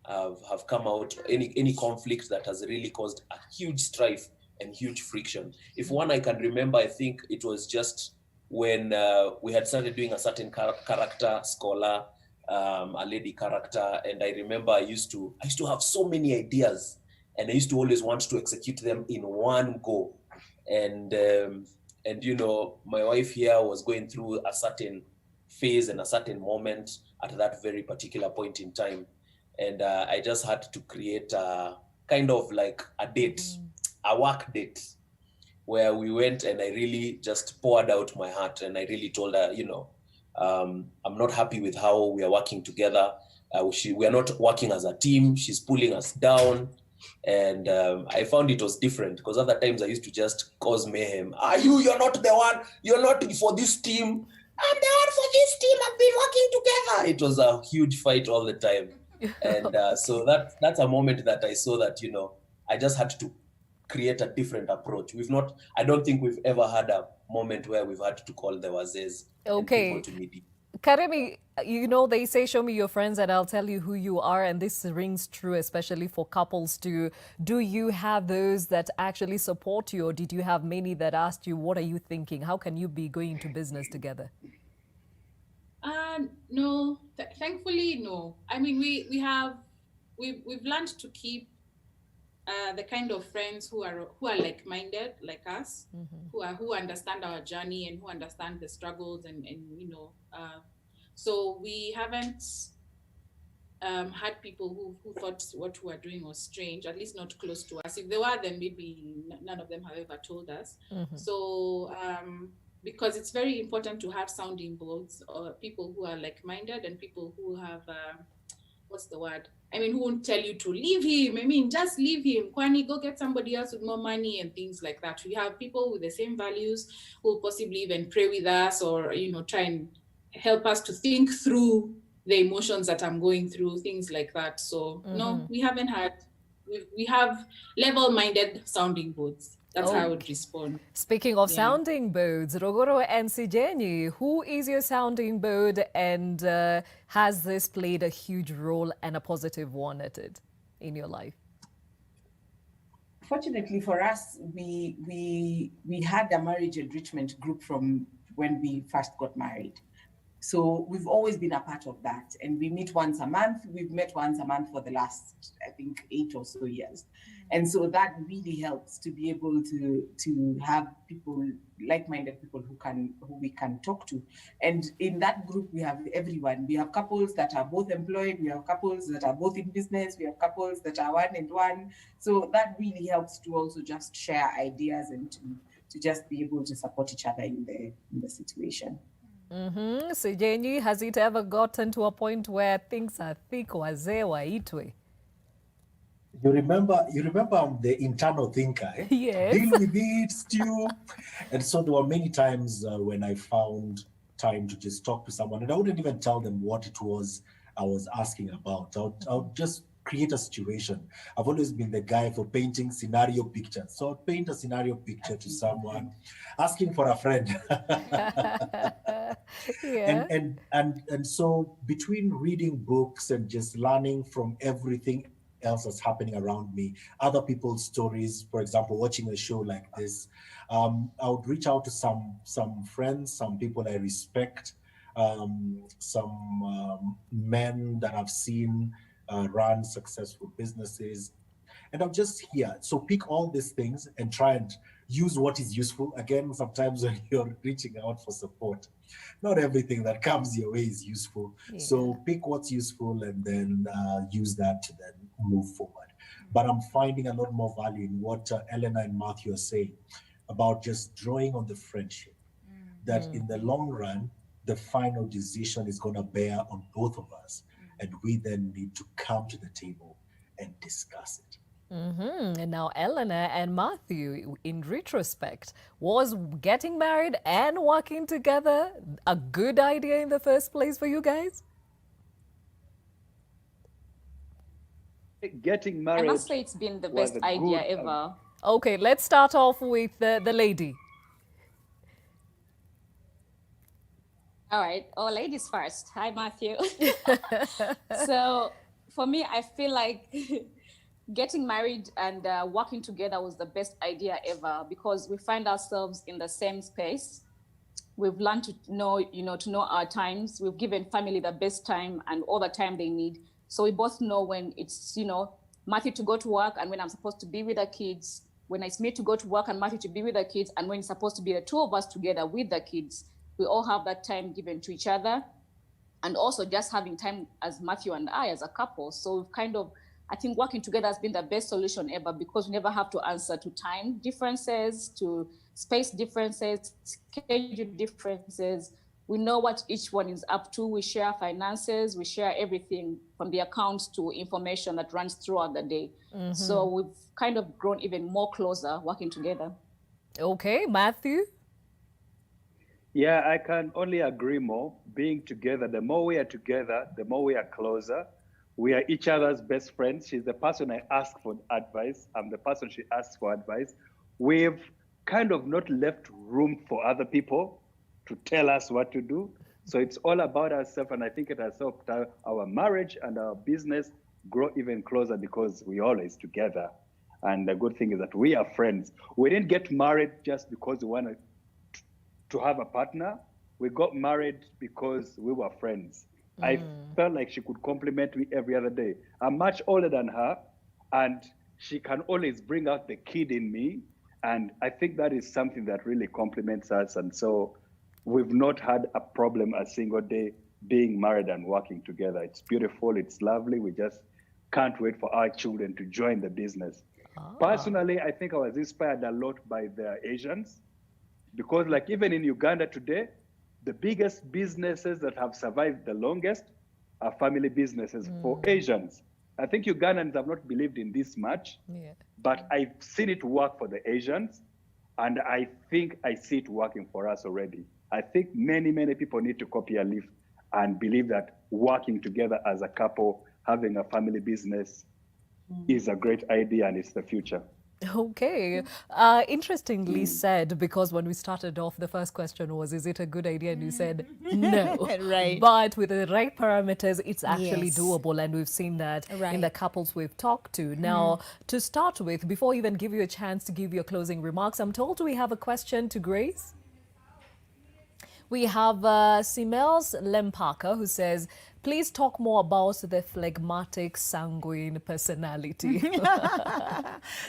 have come out, any conflict that has really caused a huge strife and huge friction. If one I can remember, I think it was just when we had started doing a certain character, scholar, a lady character, and I remember I used to have so many ideas, and I used to always want to execute them in one go, and my wife here was going through a certain phase and a certain moment at that very particular point in time, and I just had to create a kind of like a date, a work date, where we went and I really just poured out my heart, and I really told her, I'm not happy with how we are working together. We are not working as a team. She's pulling us down. And I found it was different, because other times I used to just cause mayhem. You're not the one. You're not for this team. I'm the one for this team. I've been working together. It was a huge fight all the time. And so that's a moment that I saw that, I just had to create a different approach. I don't think we've ever had a moment where we've had to call the wazes and people to meet. Karemi, they say, show me your friends and I'll tell you who you are. And this rings true, especially for couples too. Do you have those that actually support you, or did you have many that asked you, what are you thinking? How can you be going to business together? No, thankfully, no. I mean, we've learned to keep the kind of friends who are like-minded, like us, who understand our journey and who understand the struggles and so we haven't had people who thought what we were doing was strange, at least not close to us. If there were, then maybe none of them have ever told us. So because it's very important to have sounding boards, or people who are like-minded and people who have who won't tell you to leave him. Just leave him. Kwani, go get somebody else with more money and things like that. We have people with the same values who will possibly even pray with us, or, try and help us to think through the emotions that I'm going through, things like that. So no, we haven't had, we have level-minded sounding boards. That's how I would respond. Speaking of sounding boards, Rogoro and Sijenyi, who is your sounding board, and has this played a huge role and a positive one at it in your life? Fortunately for us, we had a marriage enrichment group from when we first got married. So we've always been a part of that, and we meet once a month. We've met once a month for the last, I think, 8 or so years. And so that really helps to be able to have people, like-minded people who we can talk to. And in that group, we have everyone. We have couples that are both employed. We have couples that are both in business. We have couples that are one and one. So that really helps to also just share ideas and to just be able to support each other in the situation. Sijenyi, has it ever gotten to a point where things are thick, wazee waitwe? You remember I'm the internal thinker, eh? Yes. Deal with it, stew. And so there were many times when I found time to just talk to someone, and I wouldn't even tell them what it was I was asking about. I would just create a situation. I've always been the guy for painting scenario pictures. So I'd paint a scenario picture to someone, asking for a friend. And so between reading books and just learning from everything else that's happening around me, other people's stories, for example, watching a show like this, I would reach out to some friends, some people I respect, some men that I've seen run successful businesses, and I'm just here. So pick all these things and try and use what is useful. Again, sometimes when you're reaching out for support, not everything that comes your way is useful. Yeah. So pick what's useful and then use that to then move forward. But I'm finding a lot more value in what Elena and Matthew are saying about just drawing on the friendship, that in the long run, the final decision is going to bear on both of us. And we then need to come to the table and discuss it. And now Eleanor and Matthew, in retrospect, was getting married and working together a good idea in the first place for you guys? Getting I married must say it's been the was best a idea good ever. Okay, let's start off with the lady. All right. Oh, ladies first. Hi, Matthew. So for me, I feel like getting married and working together was the best idea ever because we find ourselves in the same space. We've learned to know, to know our times. We've given family the best time and all the time they need. So we both know when it's, Matthew to go to work and when I'm supposed to be with the kids, when it's me to go to work and Matthew to be with the kids, and when it's supposed to be the two of us together with the kids. We all have that time given to each other. And also just having time as Matthew and I as a couple. So we've I think working together has been the best solution ever because we never have to answer to time differences, to space differences, schedule differences. We know what each one is up to. We share finances, we share everything from the accounts to information that runs throughout the day. So we've kind of grown even more closer working together. Okay, Matthew? Yeah, I can only agree more. Being together, the more we are together, the more we are closer. We are each other's best friends. She's the person I ask for advice. I'm the person she asks for advice. We've kind of not left room for other people to tell us what to do. So it's all about ourselves. And I think it has helped our marriage and our business grow even closer because we're always together. And the good thing is that we are friends. We didn't get married just because we wanted to have a partner. We got married because we were friends. I felt like she could compliment me every other day. I'm much older than her, and she can always bring out the kid in me. And I think that is something that really complements us. And so we've not had a problem a single day being married and working together. It's beautiful, it's lovely. We just can't wait for our children to join the business. Personally, I think I was inspired a lot by the Asians. Because like even in Uganda today, the biggest businesses that have survived the longest are family businesses for Asians. I think Ugandans have not believed in this much, but I've seen it work for the Asians, and I think I see it working for us already. I think many, many people need to copy a leaf and believe that working together as a couple, having a family business is a great idea and it's the future. Okay. Interestingly said, because when we started off, the first question was, is it a good idea? And you said no. Right. But with the right parameters, it's actually Yes. doable. And we've seen that in the couples we've talked to. Now, to start with, before I even give you a chance to give your closing remarks, I'm told we have a question to Grace. We have Simels Lempaka who says, please talk more about the phlegmatic sanguine personality.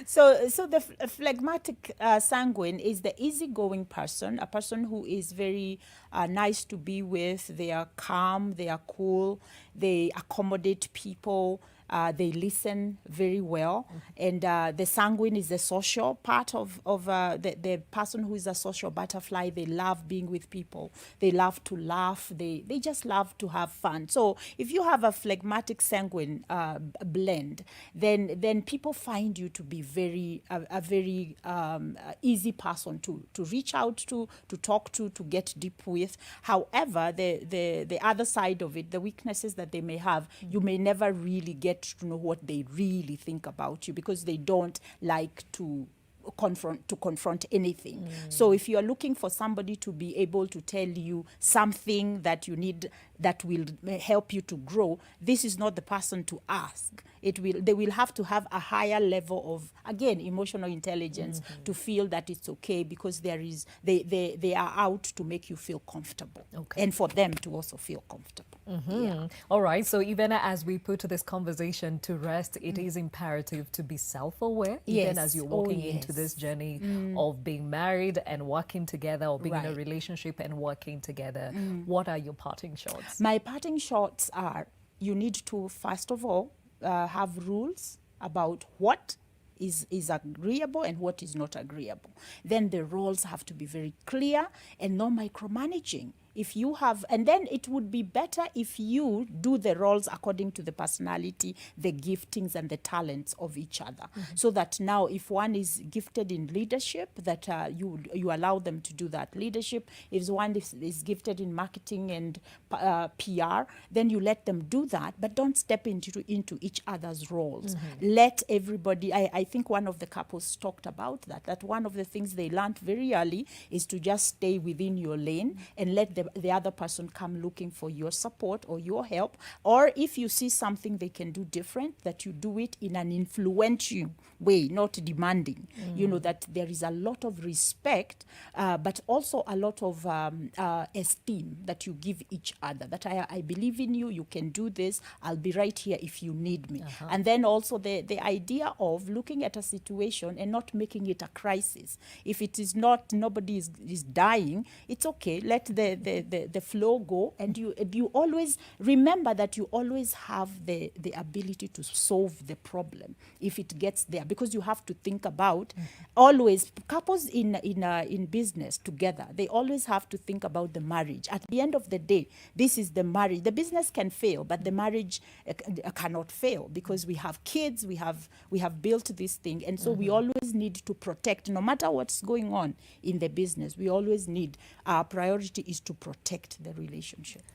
So the phlegmatic sanguine is the easygoing person, a person who is very nice to be with. They are calm, they are cool, they accommodate people. They listen very well. And the sanguine is the social part of the person who is a social butterfly. They love being with people. They love to laugh. They just love to have fun. So if you have a phlegmatic sanguine blend, then people find you to be a very easy person to reach out to talk to get deep with. However, the other side of it, the weaknesses that they may have, you may never really get to know what they really think about you because they don't like to confront anything. So if you are looking for somebody to be able to tell you something that you need that will help you to grow, this is not the person to ask. They will have to have a higher level of, again, emotional intelligence to feel that it's okay because they are out to make you feel comfortable and for them to also feel comfortable. Yeah. All right. So even as we put this conversation to rest, it is imperative to be self-aware, even as you're walking into this journey of being married and working together, or being in a relationship and working together. What are your parting shots? My parting shots are, you need to, first of all, have rules about what is agreeable and what is not agreeable. Then the roles have to be very clear and no micromanaging. If you have, and then it would be better if you do the roles according to the personality, the giftings, and the talents of each other. So that now, if one is gifted in leadership, that you allow them to do that leadership. If one is gifted in marketing and PR, then you let them do that, but don't step into each other's roles. Let everybody. I think one of the couples talked about that one of the things they learned very early is to just stay within your lane and let the other person come looking for your support or your help. Or if you see something they can do different, that you do it in an influential way, not demanding. You know, that there is a lot of respect, but also a lot of esteem that you give each other. That I believe in you, you can do this, I'll be right here if you need me. And then also the idea of looking at a situation and not making it a crisis. If it is not, nobody is dying, it's okay, let the flow go, and you always remember that you always have the ability to solve the problem if it gets there, because you have to think about always, couples in business together, they always have to think about the marriage. At the end of the day, this is the marriage. The business can fail, but the marriage cannot fail, because we have kids, we have built this thing, and so we always need to protect, no matter what's going on in the business, we always need, our priority is to protect the relationship.